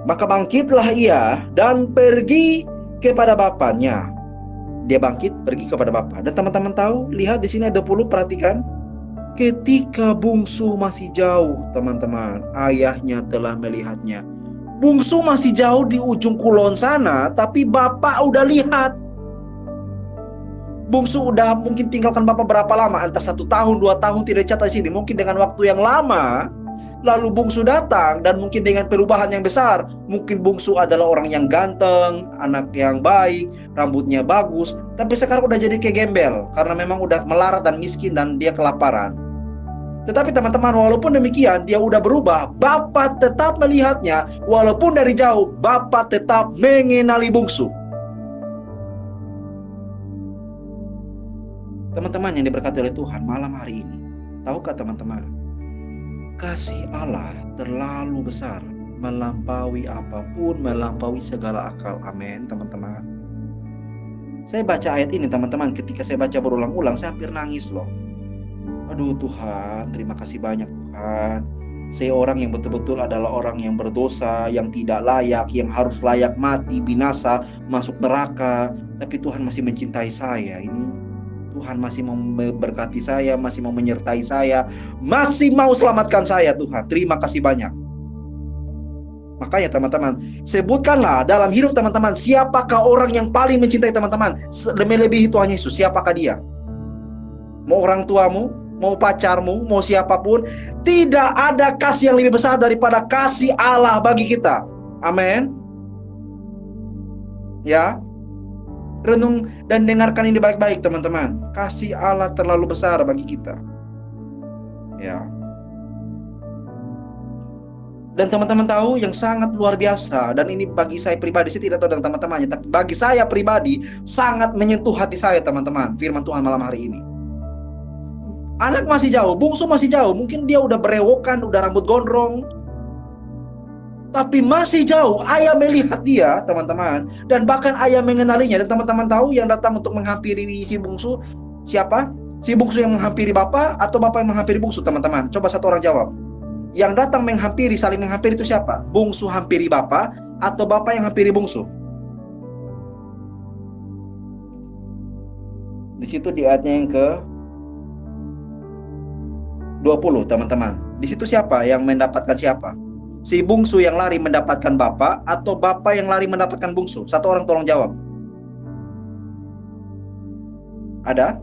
Maka bangkitlah ia dan pergi kepada bapaknya. Dia bangkit pergi kepada Bapa. Dan teman-teman tahu, lihat di sini ada 20, perhatikan. Ketika bungsu masih jauh, teman-teman, ayahnya telah melihatnya. Bungsu masih jauh di ujung kulon sana, tapi Bapak udah lihat. Bungsu udah mungkin tinggalkan Bapak berapa lama? Entah 1 tahun, 2 tahun, tidak catat di sini. Mungkin dengan waktu yang lama. Lalu bungsu datang dan mungkin dengan perubahan yang besar. Mungkin bungsu adalah orang yang ganteng, anak yang baik, rambutnya bagus. Tapi sekarang udah jadi kayak gembel, karena memang udah melarat dan miskin dan dia kelaparan. Tetapi teman-teman, walaupun demikian, dia udah berubah. Bapak tetap melihatnya. Walaupun dari jauh, Bapak tetap mengenali bungsu. Teman-teman yang diberkati oleh Tuhan malam hari ini, tahukah teman-teman, kasih Allah terlalu besar, melampaui apapun, melampaui segala akal. Amin teman-teman. Saya baca ayat ini teman-teman, ketika saya baca berulang-ulang, saya hampir nangis loh. Aduh Tuhan, terima kasih banyak Tuhan. Saya orang yang betul-betul adalah orang yang berdosa, yang tidak layak, yang harus layak mati, binasa, masuk neraka. Tapi Tuhan masih mencintai saya. Ini Tuhan masih mau memberkati saya, masih mau menyertai saya, masih mau selamatkan saya Tuhan. Terima kasih banyak. Makanya teman-teman, sebutkanlah dalam hidup teman-teman, siapakah orang yang paling mencintai teman-teman melebihi Tuhan Yesus? Siapakah dia? Mau orang tuamu, mau pacarmu, mau siapapun, tidak ada kasih yang lebih besar daripada kasih Allah bagi kita. Amin. Ya, renung dan dengarkan ini baik-baik teman-teman. Kasih Allah terlalu besar bagi kita. Ya. Dan teman-teman tahu yang sangat luar biasa, dan ini bagi saya pribadi, saya tidak tahu dengan teman-temannya, tapi bagi saya pribadi sangat menyentuh hati saya teman-teman, firman Tuhan malam hari ini. Anak masih jauh, bungsu masih jauh, mungkin dia udah berewokan, udah rambut gondrong, tapi masih jauh. Ayah melihat dia teman-teman, dan bahkan ayah mengenalinya. Dan teman-teman tahu yang datang untuk menghampiri si bungsu siapa? Si bungsu yang menghampiri bapak atau bapak yang menghampiri bungsu teman-teman? Coba satu orang jawab. Yang datang menghampiri, saling menghampiri itu siapa? Bungsu hampiri bapak atau bapak yang hampiri bungsu? Di situ di ayatnya yang ke 20 teman-teman. Di situ siapa yang mendapatkan siapa? Si bungsu yang lari mendapatkan bapak atau bapak yang lari mendapatkan bungsu? Satu orang tolong jawab. Ada?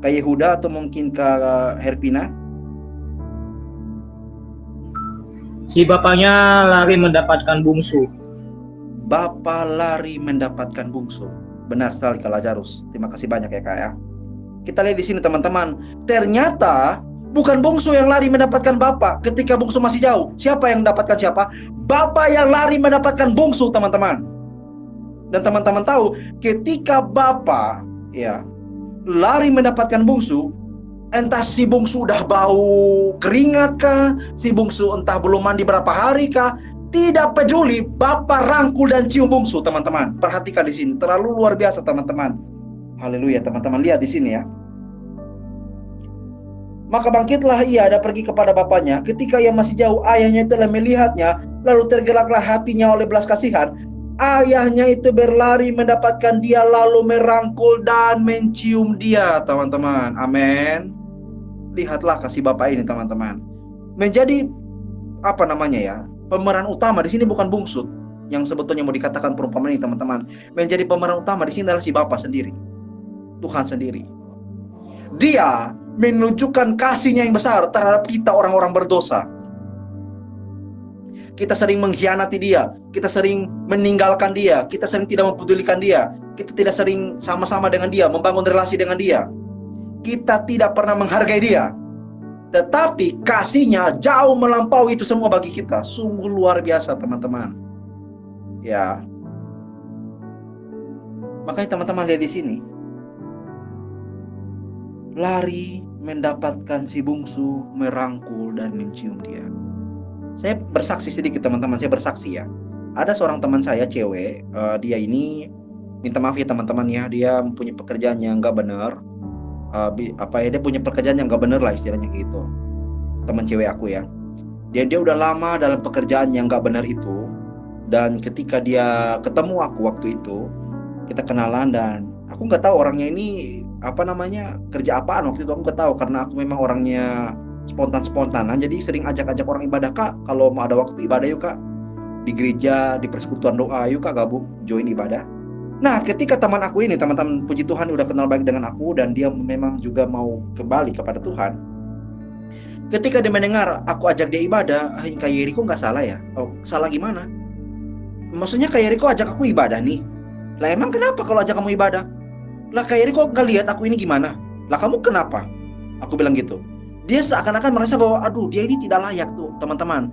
Kak Yehuda atau mungkin Kak Herpina? Si bapaknya lari mendapatkan bungsu. Bapak lari mendapatkan bungsu. Benar sekali Kak Lazarus. Terima kasih banyak ya Kak ya. Kita lihat di sini teman-teman. Ternyata bukan bungsu yang lari mendapatkan bapak ketika bungsu masih jauh. Siapa yang mendapatkan siapa? Bapak yang lari mendapatkan bungsu teman-teman. Dan teman-teman tahu ketika bapak ya lari mendapatkan bungsu, entah si bungsu udah bau keringat kah, si bungsu entah belum mandi berapa hari kah, tidak peduli, bapak rangkul dan cium bungsu teman-teman. Perhatikan di sini, terlalu luar biasa teman-teman. Haleluya teman-teman, lihat di sini ya. Maka bangkitlah ia dan pergi kepada bapaknya. Ketika ia masih jauh, ayahnya telah melihatnya, lalu tergeraklah hatinya oleh belas kasihan. Ayahnya itu berlari mendapatkan dia, lalu merangkul dan mencium dia teman-teman. Amin. Lihatlah kasih bapak ini teman-teman. Menjadi apa namanya ya, pemeran utama di sini bukan bungsut yang sebetulnya mau dikatakan perumpamaan ini teman-teman. Menjadi pemeran utama di sini adalah si bapak sendiri, Tuhan sendiri. Dia menunjukkan kasihnya yang besar terhadap kita orang-orang berdosa. Kita sering mengkhianati dia, kita sering meninggalkan dia, kita sering tidak mempedulikan dia, kita tidak sering sama-sama dengan dia, membangun relasi dengan dia. Kita tidak pernah menghargai dia. Tetapi kasihnya jauh melampaui itu semua bagi kita. Sungguh luar biasa teman-teman. Ya. Makanya teman-teman lihat di sini. Lari mendapatkan si bungsu, merangkul dan mencium dia. Saya bersaksi sedikit teman-teman, saya bersaksi ya. Ada seorang teman saya cewek, dia ini minta maaf ya teman-teman ya, dia mempunyai pekerjaan yang nggak benar. Dia punya pekerjaan yang nggak benar lah istilahnya gitu. Teman cewek aku ya. Dia udah lama dalam pekerjaan yang nggak benar itu. Dan ketika dia ketemu aku waktu itu, kita kenalan dan aku nggak tahu orangnya ini kerja apaan waktu itu, aku nggak tahu karena aku memang orangnya spontan-spontanan, jadi sering ajak-ajak orang ibadah. Kak, kalau mau ada waktu ibadah yuk kak, di gereja, di persekutuan doa, yuk kak gabung, join ibadah. Nah ketika teman aku ini, teman-teman puji Tuhan udah kenal baik dengan aku dan dia memang juga mau kembali kepada Tuhan. Ketika dia mendengar aku ajak dia ibadah, Kak Yeriko nggak salah ya? Oh salah gimana? Maksudnya Kak Yeriko ajak aku ibadah nih. Lah emang kenapa kalau ajak kamu ibadah? Lah Kak Yeriko nggak lihat aku ini gimana? Lah kamu kenapa? Aku bilang gitu. Dia seakan-akan merasa bahwa aduh dia ini tidak layak tuh teman-teman.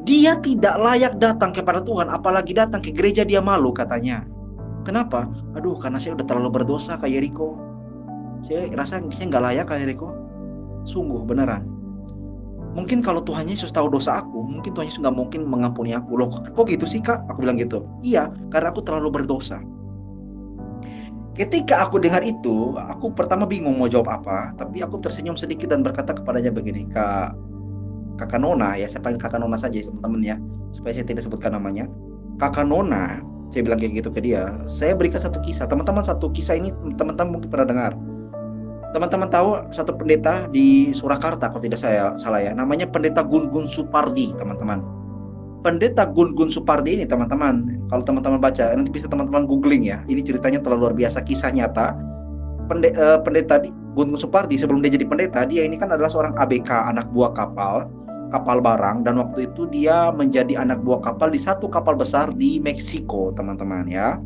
Dia tidak layak datang kepada Tuhan, apalagi datang ke gereja dia malu katanya. Kenapa? Aduh karena saya udah terlalu berdosa Kak Yeriko. Saya rasa saya nggak layak Kak Yeriko. Sungguh beneran. Mungkin kalau Tuhan Yesus tahu dosa aku, mungkin Tuhan Yesus nggak mungkin mengampuni aku. Loh kok gitu sih Kak? Aku bilang gitu. Iya karena aku terlalu berdosa. Ketika aku dengar itu, aku pertama bingung mau jawab apa, tapi aku tersenyum sedikit dan berkata kepadanya begini, Kakak Nona ya, saya panggil Kakak Nona saja teman-teman ya, supaya saya tidak sebutkan namanya. Kakak Nona, Saya bilang kayak gitu ke dia. Saya berikan satu kisah. Teman-teman, satu kisah ini teman-teman mungkin pernah dengar. Teman-teman tahu satu pendeta di Surakarta kalau tidak saya salah ya. Namanya Pendeta Gun-Gun Supardi, teman-teman. Pendeta Gun-Gun Supardi ini, teman-teman, kalau teman-teman baca, nanti bisa teman-teman googling ya. Ini ceritanya terlalu luar biasa, kisah nyata. Pendeta Gun-Gun Supardi sebelum dia jadi pendeta, dia ini kan adalah seorang ABK, anak buah kapal barang, dan waktu itu dia menjadi anak buah kapal di satu kapal besar di Meksiko, teman-teman ya.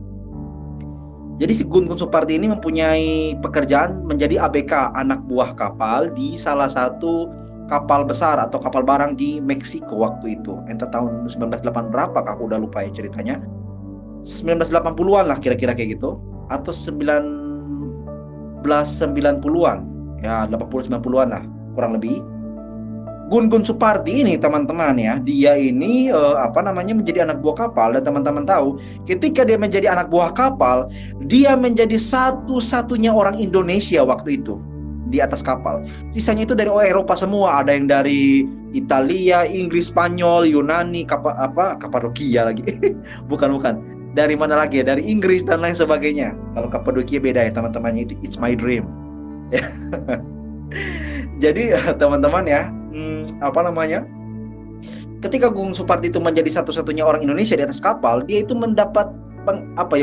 Jadi si Gun-Gun Supardi ini mempunyai pekerjaan menjadi ABK, anak buah kapal di salah satu kapal besar atau kapal barang di Meksiko waktu itu. Entah tahun 1908 berapa, aku udah lupa ya ceritanya. 1980-an lah kira-kira kayak gitu, atau 1990-an ya, 80-90-an lah kurang lebih. Gun-Gun Supardi ini, teman-teman ya, dia ini menjadi anak buah kapal. Dan teman-teman tahu, ketika dia menjadi anak buah kapal, dia menjadi satu-satunya orang Indonesia waktu itu di atas kapal. Sisanya itu dari Eropa semua, ada yang dari Italia, Inggris, Spanyol, Yunani, Kapadokia lagi. bukan dari mana lagi ya, dari Inggris dan lain sebagainya. Kalau Kapadokia beda ya teman-temannya, itu It's My Dream. Jadi teman-teman ya, ketika Gung Supardi itu menjadi satu-satunya orang Indonesia di atas kapal, dia itu mendapat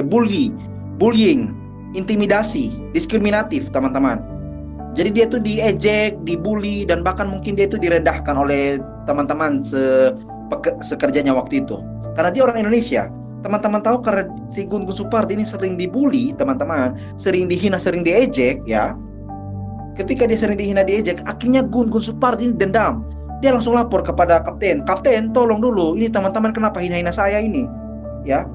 bullying, intimidasi, diskriminatif, teman-teman. Jadi dia itu diejek, dibully, dan bahkan mungkin dia itu direndahkan oleh teman-teman sekerjanya waktu itu. Karena dia orang Indonesia. Teman-teman tahu, karena si Gun-Gun Supardi ini sering dibully, teman-teman, sering dihina, sering diejek ya. Ketika dia sering dihina, diejek, akhirnya Gun-Gun Supardi ini dendam. Dia langsung lapor kepada kapten. Kapten, tolong dulu, ini teman-teman kenapa hina-hina saya ini? Ya,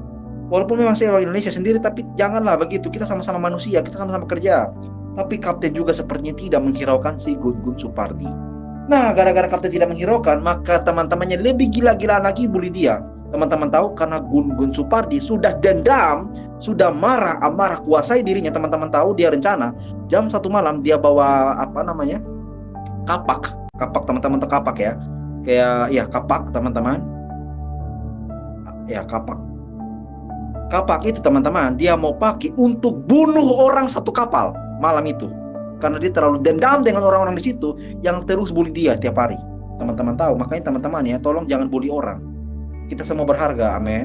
walaupun memang saya orang Indonesia sendiri, tapi janganlah begitu. Kita sama-sama manusia, kita sama-sama kerja. Tapi kapten juga sepertinya tidak menghiraukan si Gun-Gun Supardi. Nah, gara-gara kapten tidak menghiraukan, maka teman-temannya lebih gila-gilaan lagi bully dia. Teman-teman tahu, karena Gun-Gun Supardi sudah dendam, sudah marah, amarah, kuasai dirinya. Teman-teman tahu, dia rencana jam 1 malam dia bawa kapak, teman-teman tahu kapak ya, kayak ya kapak, teman-teman ya, kapak itu, teman-teman, dia mau pakai untuk bunuh orang satu kapal malam itu, karena dia terlalu dendam dengan orang-orang di situ yang terus bully dia setiap hari. Teman-teman tahu, makanya teman-teman ya, tolong jangan bully orang. Kita semua berharga, amin.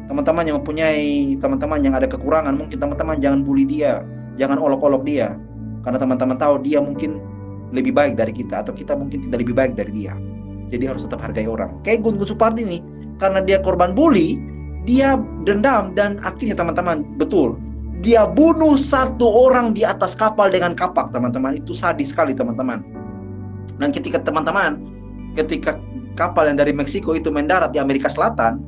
Teman-teman yang mempunyai, teman-teman yang ada kekurangan, mungkin teman-teman jangan bully dia, jangan olok-olok dia, karena teman-teman tahu dia mungkin lebih baik dari kita, atau kita mungkin tidak lebih baik dari dia. Jadi harus tetap hargai orang. Kayak Gun-Gun Supardi nih, karena dia korban bully, dia dendam, dan akhirnya teman-teman, betul, dia bunuh satu orang di atas kapal dengan kapak, teman-teman. Itu sadis sekali, teman-teman. Dan ketika kapal yang dari Meksiko itu mendarat di Amerika Selatan,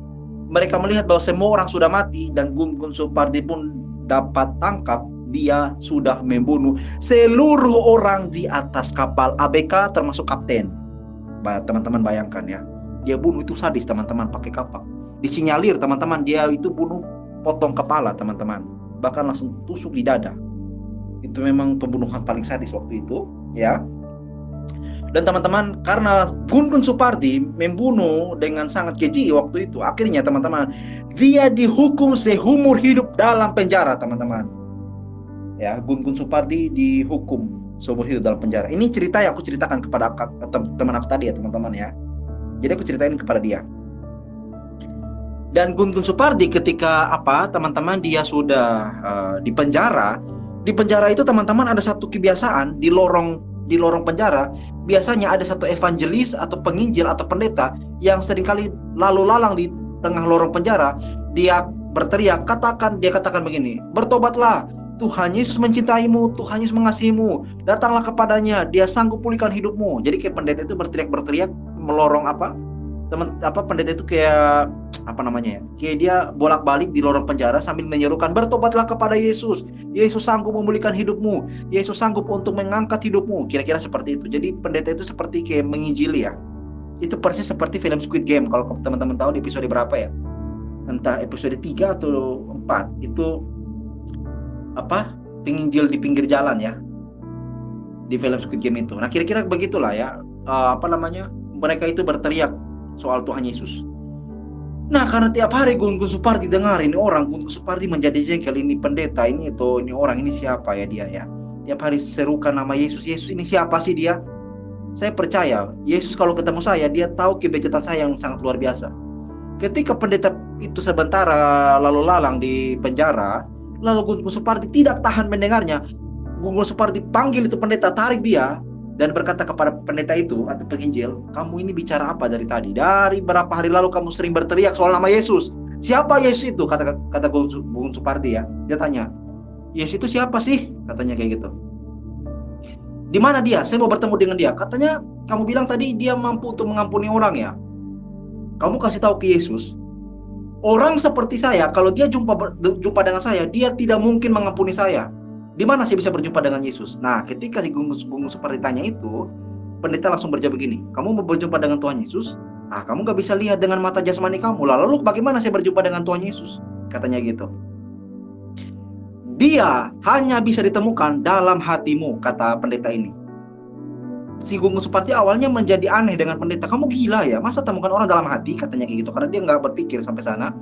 mereka melihat bahwa semua orang sudah mati, dan Gun-Gun Supardi pun dapat tangkap. Dia sudah membunuh seluruh orang di atas kapal ABK, termasuk kapten. Teman-teman bayangkan ya, dia bunuh, itu sadis, teman-teman, pakai kapak. Disinyalir, teman-teman, dia itu bunuh potong kepala, teman-teman, bahkan langsung tusuk di dada. Itu memang pembunuhan paling sadis waktu itu ya. Dan teman-teman, karena Gun-Gun Supardi membunuh dengan sangat keji waktu itu, akhirnya teman-teman, dia dihukum seumur hidup dalam penjara, teman-teman. Ya, Gun-Gun Supardi dihukum seumur hidup dalam penjara. Ini cerita yang aku ceritakan kepada teman aku tadi ya, teman-teman ya. Jadi aku ceritain kepada dia. Dan Gun-Gun Supardi ketika teman-teman, dia sudah di penjara. Di penjara itu, teman-teman, ada satu kebiasaan di lorong penjara. Biasanya ada satu evangelis atau penginjil atau pendeta yang seringkali lalu lalang di tengah lorong penjara. Dia berteriak, dia katakan begini, bertobatlah, Tuhan Yesus mencintaimu, Tuhan Yesus mengasihimu, datanglah kepadanya, dia sanggup pulihkan hidupmu. Jadi kayak pendeta itu berteriak melorong pendeta itu kayak kayak dia bolak-balik di lorong penjara sambil menyerukan, bertobatlah kepada Yesus, Yesus sanggup memulihkan hidupmu, Yesus sanggup untuk mengangkat hidupmu. Kira-kira seperti itu. Jadi pendeta itu seperti kayak menginjili ya. Itu persis seperti film Squid Game. Kalau teman-teman tahu di episode berapa ya, entah episode 3 atau 4, itu penginjil di pinggir jalan ya, di film Squid Game itu. Nah, kira-kira begitulah ya, mereka itu berteriak soal Tuhan Yesus. Nah, karena tiap hari Gun Supardi dengar ini orang, Gun Supardi menjadi jengkel, ini pendeta, ini itu, ini orang, ini siapa ya dia ya. Tiap hari serukan nama Yesus, Yesus ini siapa sih dia? Saya percaya, Yesus kalau ketemu saya, dia tahu kebejatan saya yang sangat luar biasa. Ketika pendeta itu sementara lalu lalang di penjara, lalu Gun Supardi tidak tahan mendengarnya. Gun Supardi panggil itu pendeta, tarik dia, dan berkata kepada pendeta itu atau penginjil, kamu ini bicara apa dari tadi? Dari berapa hari lalu kamu sering berteriak soal nama Yesus. Siapa Yesus itu? Kata Gun Supardi ya. Dia tanya, Yesus itu siapa sih? Katanya kayak gitu. Di mana dia? Saya mau bertemu dengan dia. Katanya kamu bilang tadi dia mampu untuk mengampuni orang ya. Kamu kasih tahu ke Yesus, orang seperti saya, kalau dia jumpa dengan saya, dia tidak mungkin mengampuni saya. Di mana saya bisa berjumpa dengan Yesus? Nah, ketika si Gun Supardi tanya itu, pendeta langsung berjawab begini, kamu mau berjumpa dengan Tuhan Yesus? Kamu gak bisa lihat dengan mata jasmani kamu. Lalu bagaimana saya berjumpa dengan Tuhan Yesus? Katanya gitu. Dia hanya bisa ditemukan dalam hatimu, kata pendeta ini. Si Gun Supardi awalnya menjadi aneh dengan pendeta. Kamu gila ya? Masa temukan orang dalam hati? Katanya kayak gitu. Karena dia gak berpikir sampai sana.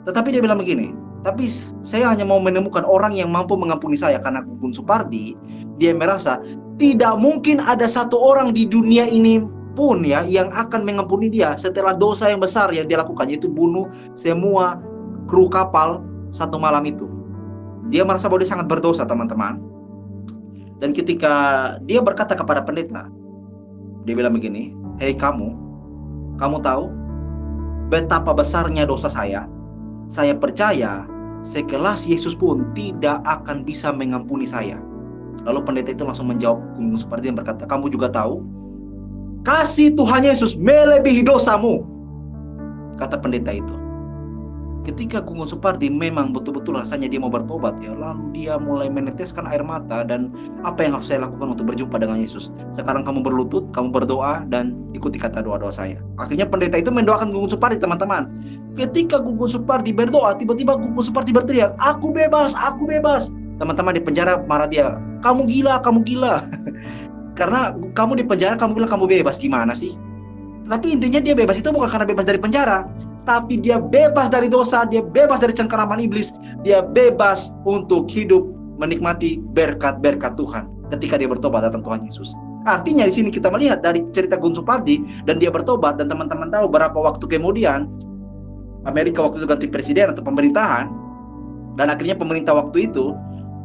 Tetapi dia bilang begini, tapi saya hanya mau menemukan orang yang mampu mengampuni saya. Karena Gun Supardi, dia merasa tidak mungkin ada satu orang di dunia ini pun ya yang akan mengampuni dia setelah dosa yang besar yang dia lakukan, yaitu bunuh semua kru kapal satu malam itu. Dia merasa bahwa dia sangat berdosa, teman-teman. Dan ketika dia berkata kepada pendeta, dia bilang begini, hei kamu tahu betapa besarnya dosa saya? Saya percaya sekelas Yesus pun tidak akan bisa mengampuni saya. Lalu pendeta itu langsung menjawab Gun Supardi yang berkata, kamu juga tahu kasih Tuhan Yesus melebihi dosamu, kata pendeta itu. Ketika Gun Supardi memang betul-betul rasanya dia mau bertobat ya, lalu dia mulai meneteskan air mata. Dan apa yang harus saya lakukan untuk berjumpa dengan Yesus? Sekarang kamu berlutut, kamu berdoa, dan ikuti kata doa-doa saya. Akhirnya pendeta itu mendoakan Gun Supardi, teman-teman. Ketika Gun Supardi berdoa, tiba-tiba Gun Supardi berteriak, aku bebas, aku bebas. Teman-teman di penjara marah dia, kamu gila, kamu gila. Karena kamu di penjara, kamu bilang kamu bebas, gimana sih? Tapi intinya dia bebas itu bukan karena bebas dari penjara, tapi dia bebas dari dosa, dia bebas dari cengkeraman iblis, dia bebas untuk hidup menikmati berkat-berkat Tuhan ketika dia bertobat datang Tuhan Yesus. Artinya di sini kita melihat dari cerita Gun Supardi dan dia bertobat, dan teman-teman tahu berapa waktu kemudian Amerika waktu itu ganti presiden atau pemerintahan, dan akhirnya pemerintah waktu itu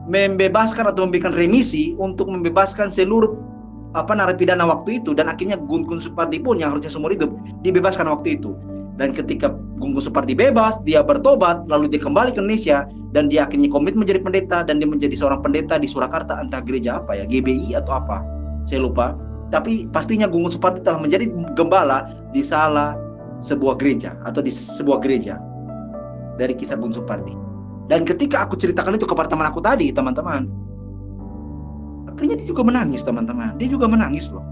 membebaskan atau memberikan remisi untuk membebaskan seluruh narapidana waktu itu, dan akhirnya Gun Supardi pun yang harusnya seumur hidup dibebaskan waktu itu. Dan ketika Gun Supardi bebas, dia bertobat, lalu dia kembali ke Indonesia, dan dia akhirnya komit menjadi pendeta, dan dia menjadi seorang pendeta di Surakarta, entah gereja apa ya, GBI atau apa, saya lupa. Tapi pastinya Gun Supardi telah menjadi gembala di salah sebuah gereja atau di sebuah gereja dari kisah Gun Supardi. Dan ketika aku ceritakan itu kepada teman aku tadi, teman-teman, akhirnya dia juga menangis, teman-teman. Dia juga menangis loh.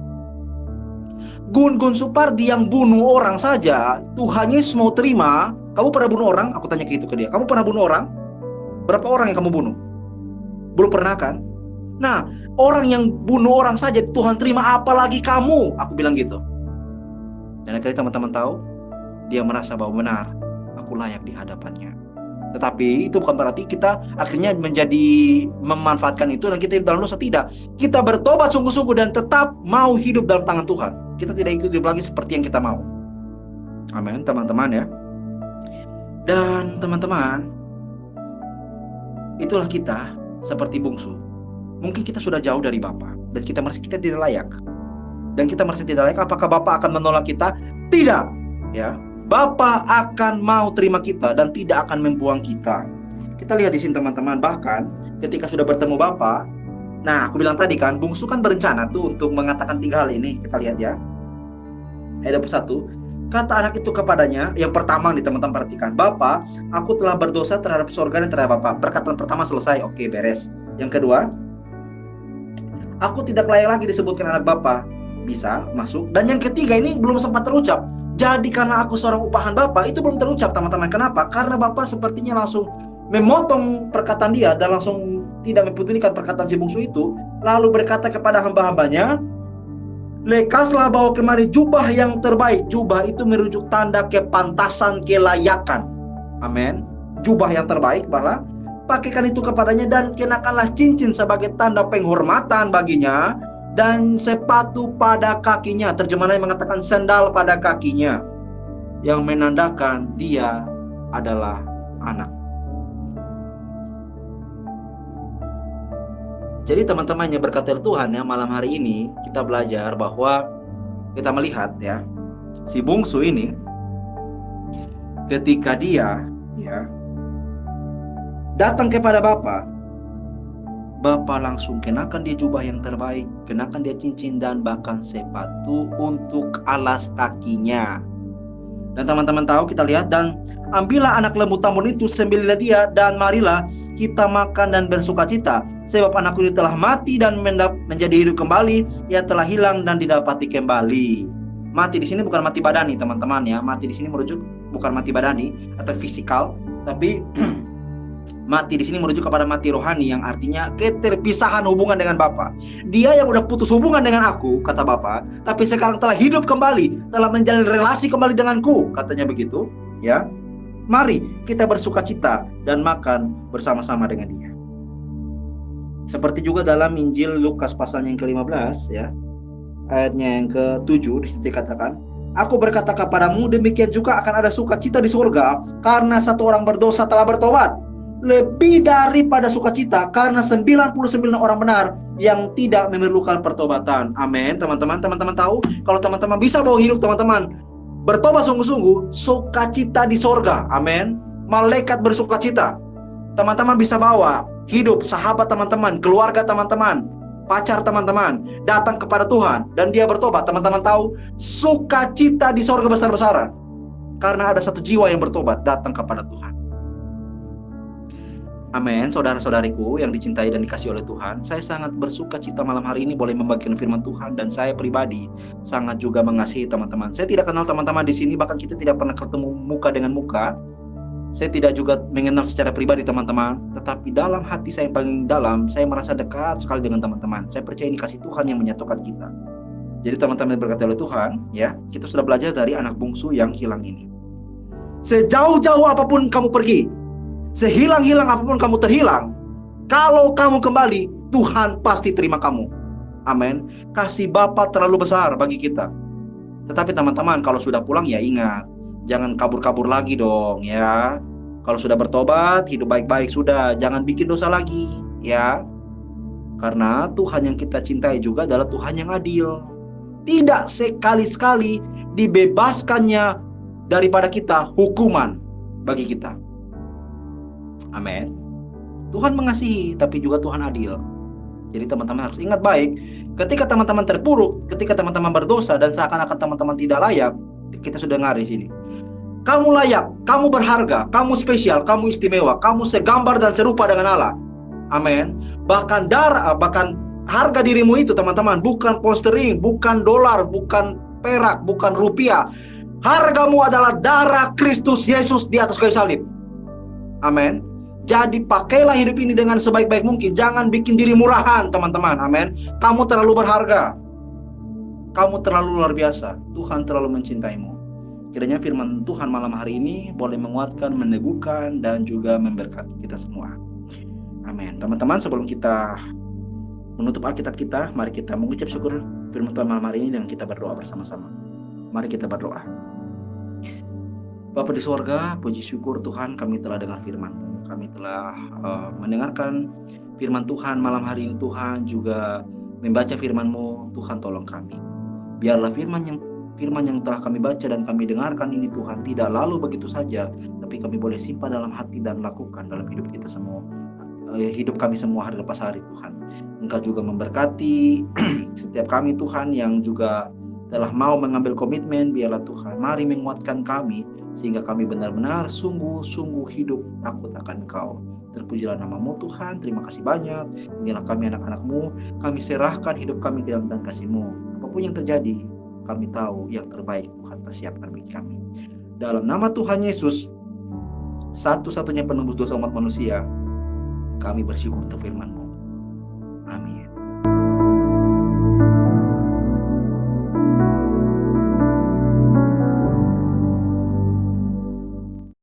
Gun Supardi yang bunuh orang saja, Tuhan Yesus mau terima. Kamu pernah bunuh orang? Aku tanya gitu ke dia. Kamu pernah bunuh orang? Berapa orang yang kamu bunuh? Belum pernah kan? Nah, orang yang bunuh orang saja Tuhan terima, apalagi kamu? Aku bilang gitu. Dan akhirnya teman-teman tahu, dia merasa bahwa benar, aku layak di hadapannya. Tetapi itu bukan berarti kita akhirnya menjadi memanfaatkan itu dan kita hidup dalam dosa. Tidak. Kita bertobat sungguh-sungguh dan tetap mau hidup dalam tangan Tuhan. Kita tidak ikut lagi seperti yang kita mau. Amin, teman-teman ya. Dan teman-teman, itulah kita seperti bungsu. Mungkin kita sudah jauh dari Bapa dan kita merasa kita tidak layak. Dan kita merasa tidak layak. Apakah Bapa akan menolak kita? Tidak. Ya. Bapa akan mau terima kita dan tidak akan membuang kita. Kita lihat di sini teman-teman, bahkan ketika sudah bertemu Bapa, nah aku bilang tadi kan, bungsu kan berencana tuh untuk mengatakan 3 hal ini. Kita lihat ya. Ayat 21, kata anak itu kepadanya, yang pertama nih teman-teman perhatikan, Bapa, aku telah berdosa terhadap sorga dan terhadap Bapa. Perkataan pertama selesai, oke, beres. Yang kedua, aku tidak layak lagi disebutkan anak Bapa, bisa masuk. Dan yang ketiga ini belum sempat terucap, jadi karena aku seorang upahan Bapa, itu belum terucap teman-teman. Kenapa? Karena Bapa sepertinya langsung memotong perkataan dia dan langsung tidak mempedulikan perkataan si bungsu itu, lalu berkata kepada hamba-hambanya, lekaslah bawa kemari jubah yang terbaik. Jubah itu merujuk tanda kepantasan, kelayakan. Amin. Jubah yang terbaik, bahwa pakaikan itu kepadanya, dan kenakanlah cincin sebagai tanda penghormatan baginya, dan sepatu pada kakinya. Terjemahannya mengatakan sandal pada kakinya, yang menandakan dia adalah anak. Jadi teman-teman yang berkati Tuhan, ya, malam hari ini kita belajar bahwa kita melihat, ya, si bungsu ini ketika dia, ya, datang kepada Bapa langsung kenakan dia jubah yang terbaik, kenakan dia cincin dan bahkan sepatu untuk alas kakinya. Dan teman-teman tahu, kita lihat, dan ambillah anak lembu tambun itu, sembelihlah dia, dan marilah kita makan dan bersukacita, sebab anakku ini telah mati dan menjadi hidup kembali, ia telah hilang dan didapati kembali. Mati di sini bukan mati badani, teman-teman, ya. Mati di sini merujuk bukan mati badani atau fisikal, tapi mati di sini merujuk kepada mati rohani, yang artinya keterpisahan hubungan dengan Bapa. Dia yang udah putus hubungan dengan aku, kata Bapa, tapi sekarang telah hidup kembali, telah menjalin relasi kembali denganku, katanya begitu, ya. Mari kita bersukacita dan makan bersama-sama dengan dia. Seperti juga dalam Injil Lukas pasal yang ke-15, ya, ayatnya yang ke-7, di situ dikatakan, aku berkata kepadamu, demikian juga akan ada sukacita di surga karena satu orang berdosa telah bertobat, lebih daripada sukacita karena 99 orang benar yang tidak memerlukan pertobatan. Amin, teman-teman. Teman-teman tahu, kalau teman-teman bisa bawa hidup teman-teman bertobat sungguh-sungguh, sukacita di sorga. Amin. Malaikat bersukacita. Teman-teman bisa bawa hidup sahabat teman-teman, keluarga teman-teman, pacar teman-teman datang kepada Tuhan dan dia bertobat. Teman-teman tahu, sukacita di sorga besar-besaran karena ada satu jiwa yang bertobat datang kepada Tuhan. Amin, saudara-saudariku yang dicintai dan dikasihi oleh Tuhan, saya sangat bersuka cita malam hari ini boleh membagikan firman Tuhan, dan saya pribadi sangat juga mengasihi teman-teman. Saya tidak kenal teman-teman di sini, bahkan kita tidak pernah ketemu muka dengan muka. Saya tidak juga mengenal secara pribadi teman-teman, tetapi dalam hati saya yang paling dalam, saya merasa dekat sekali dengan teman-teman. Saya percaya ini kasih Tuhan yang menyatukan kita. Jadi teman-teman berkati oleh Tuhan, ya, kita sudah belajar dari anak bungsu yang hilang ini. Sejauh-jauh apapun kamu pergi, sehilang-hilang apapun kamu terhilang, kalau kamu kembali, Tuhan pasti terima kamu. Amin. Kasih Bapa terlalu besar bagi kita. Tetapi teman-teman, kalau sudah pulang, ya ingat, jangan kabur-kabur lagi dong, ya. Kalau sudah bertobat, hidup baik-baik sudah, jangan bikin dosa lagi, ya. Karena Tuhan yang kita cintai juga adalah Tuhan yang adil. Tidak sekali-sekali dibebaskannya daripada kita hukuman bagi kita. Amin. Tuhan mengasihi, tapi juga Tuhan adil. Jadi teman-teman harus ingat baik, ketika teman-teman terpuruk, ketika teman-teman berdosa dan seakan-akan teman-teman tidak layak, kita sudah dengar di sini. Kamu layak, kamu berharga, kamu spesial, kamu istimewa, kamu segambar dan serupa dengan Allah. Amin. Bahkan harga dirimu itu, teman-teman, bukan pound sterling, bukan dolar, bukan perak, bukan rupiah. Hargamu adalah darah Kristus Yesus di atas kayu salib. Amin. Jadi pakailah hidup ini dengan sebaik-baik mungkin. Jangan bikin diri murahan, teman-teman. Amin. Kamu terlalu berharga. Kamu terlalu luar biasa. Tuhan terlalu mencintaimu. Kiranya firman Tuhan malam hari ini boleh menguatkan, meneguhkan, dan juga memberkati kita semua. Amin. Teman-teman, sebelum kita menutup Alkitab kita, mari kita mengucap syukur firman Tuhan malam hari ini dengan kita berdoa bersama-sama. Mari kita berdoa. Bapa di sorga, puji syukur Tuhan, kami telah dengar firman-Mu. Kami telah mendengarkan firman Tuhan malam hari ini. Tuhan juga membaca firman-Mu. Tuhan tolong kami. Biarlah firman yang telah kami baca dan kami dengarkan ini Tuhan tidak lalu begitu saja, tapi kami boleh simpan dalam hati dan lakukan dalam hidup kita semua, hidup kami semua hari lepas hari Tuhan. Engkau juga memberkati setiap kami Tuhan yang juga telah mau mengambil komitmen. Biarlah Tuhan mari menguatkan kami sehingga kami benar-benar sungguh-sungguh hidup takut akan Engkau. Terpujilah nama-Mu Tuhan. Terima kasih banyak. Inilah kami anak-anak-Mu. Kami serahkan hidup kami dalam tangan kasih-Mu. Apapun yang terjadi, kami tahu yang terbaik Tuhan persiapkan bagi kami. Dalam nama Tuhan Yesus, satu-satunya penembus dosa umat manusia, kami bersyukur untuk firman-Mu.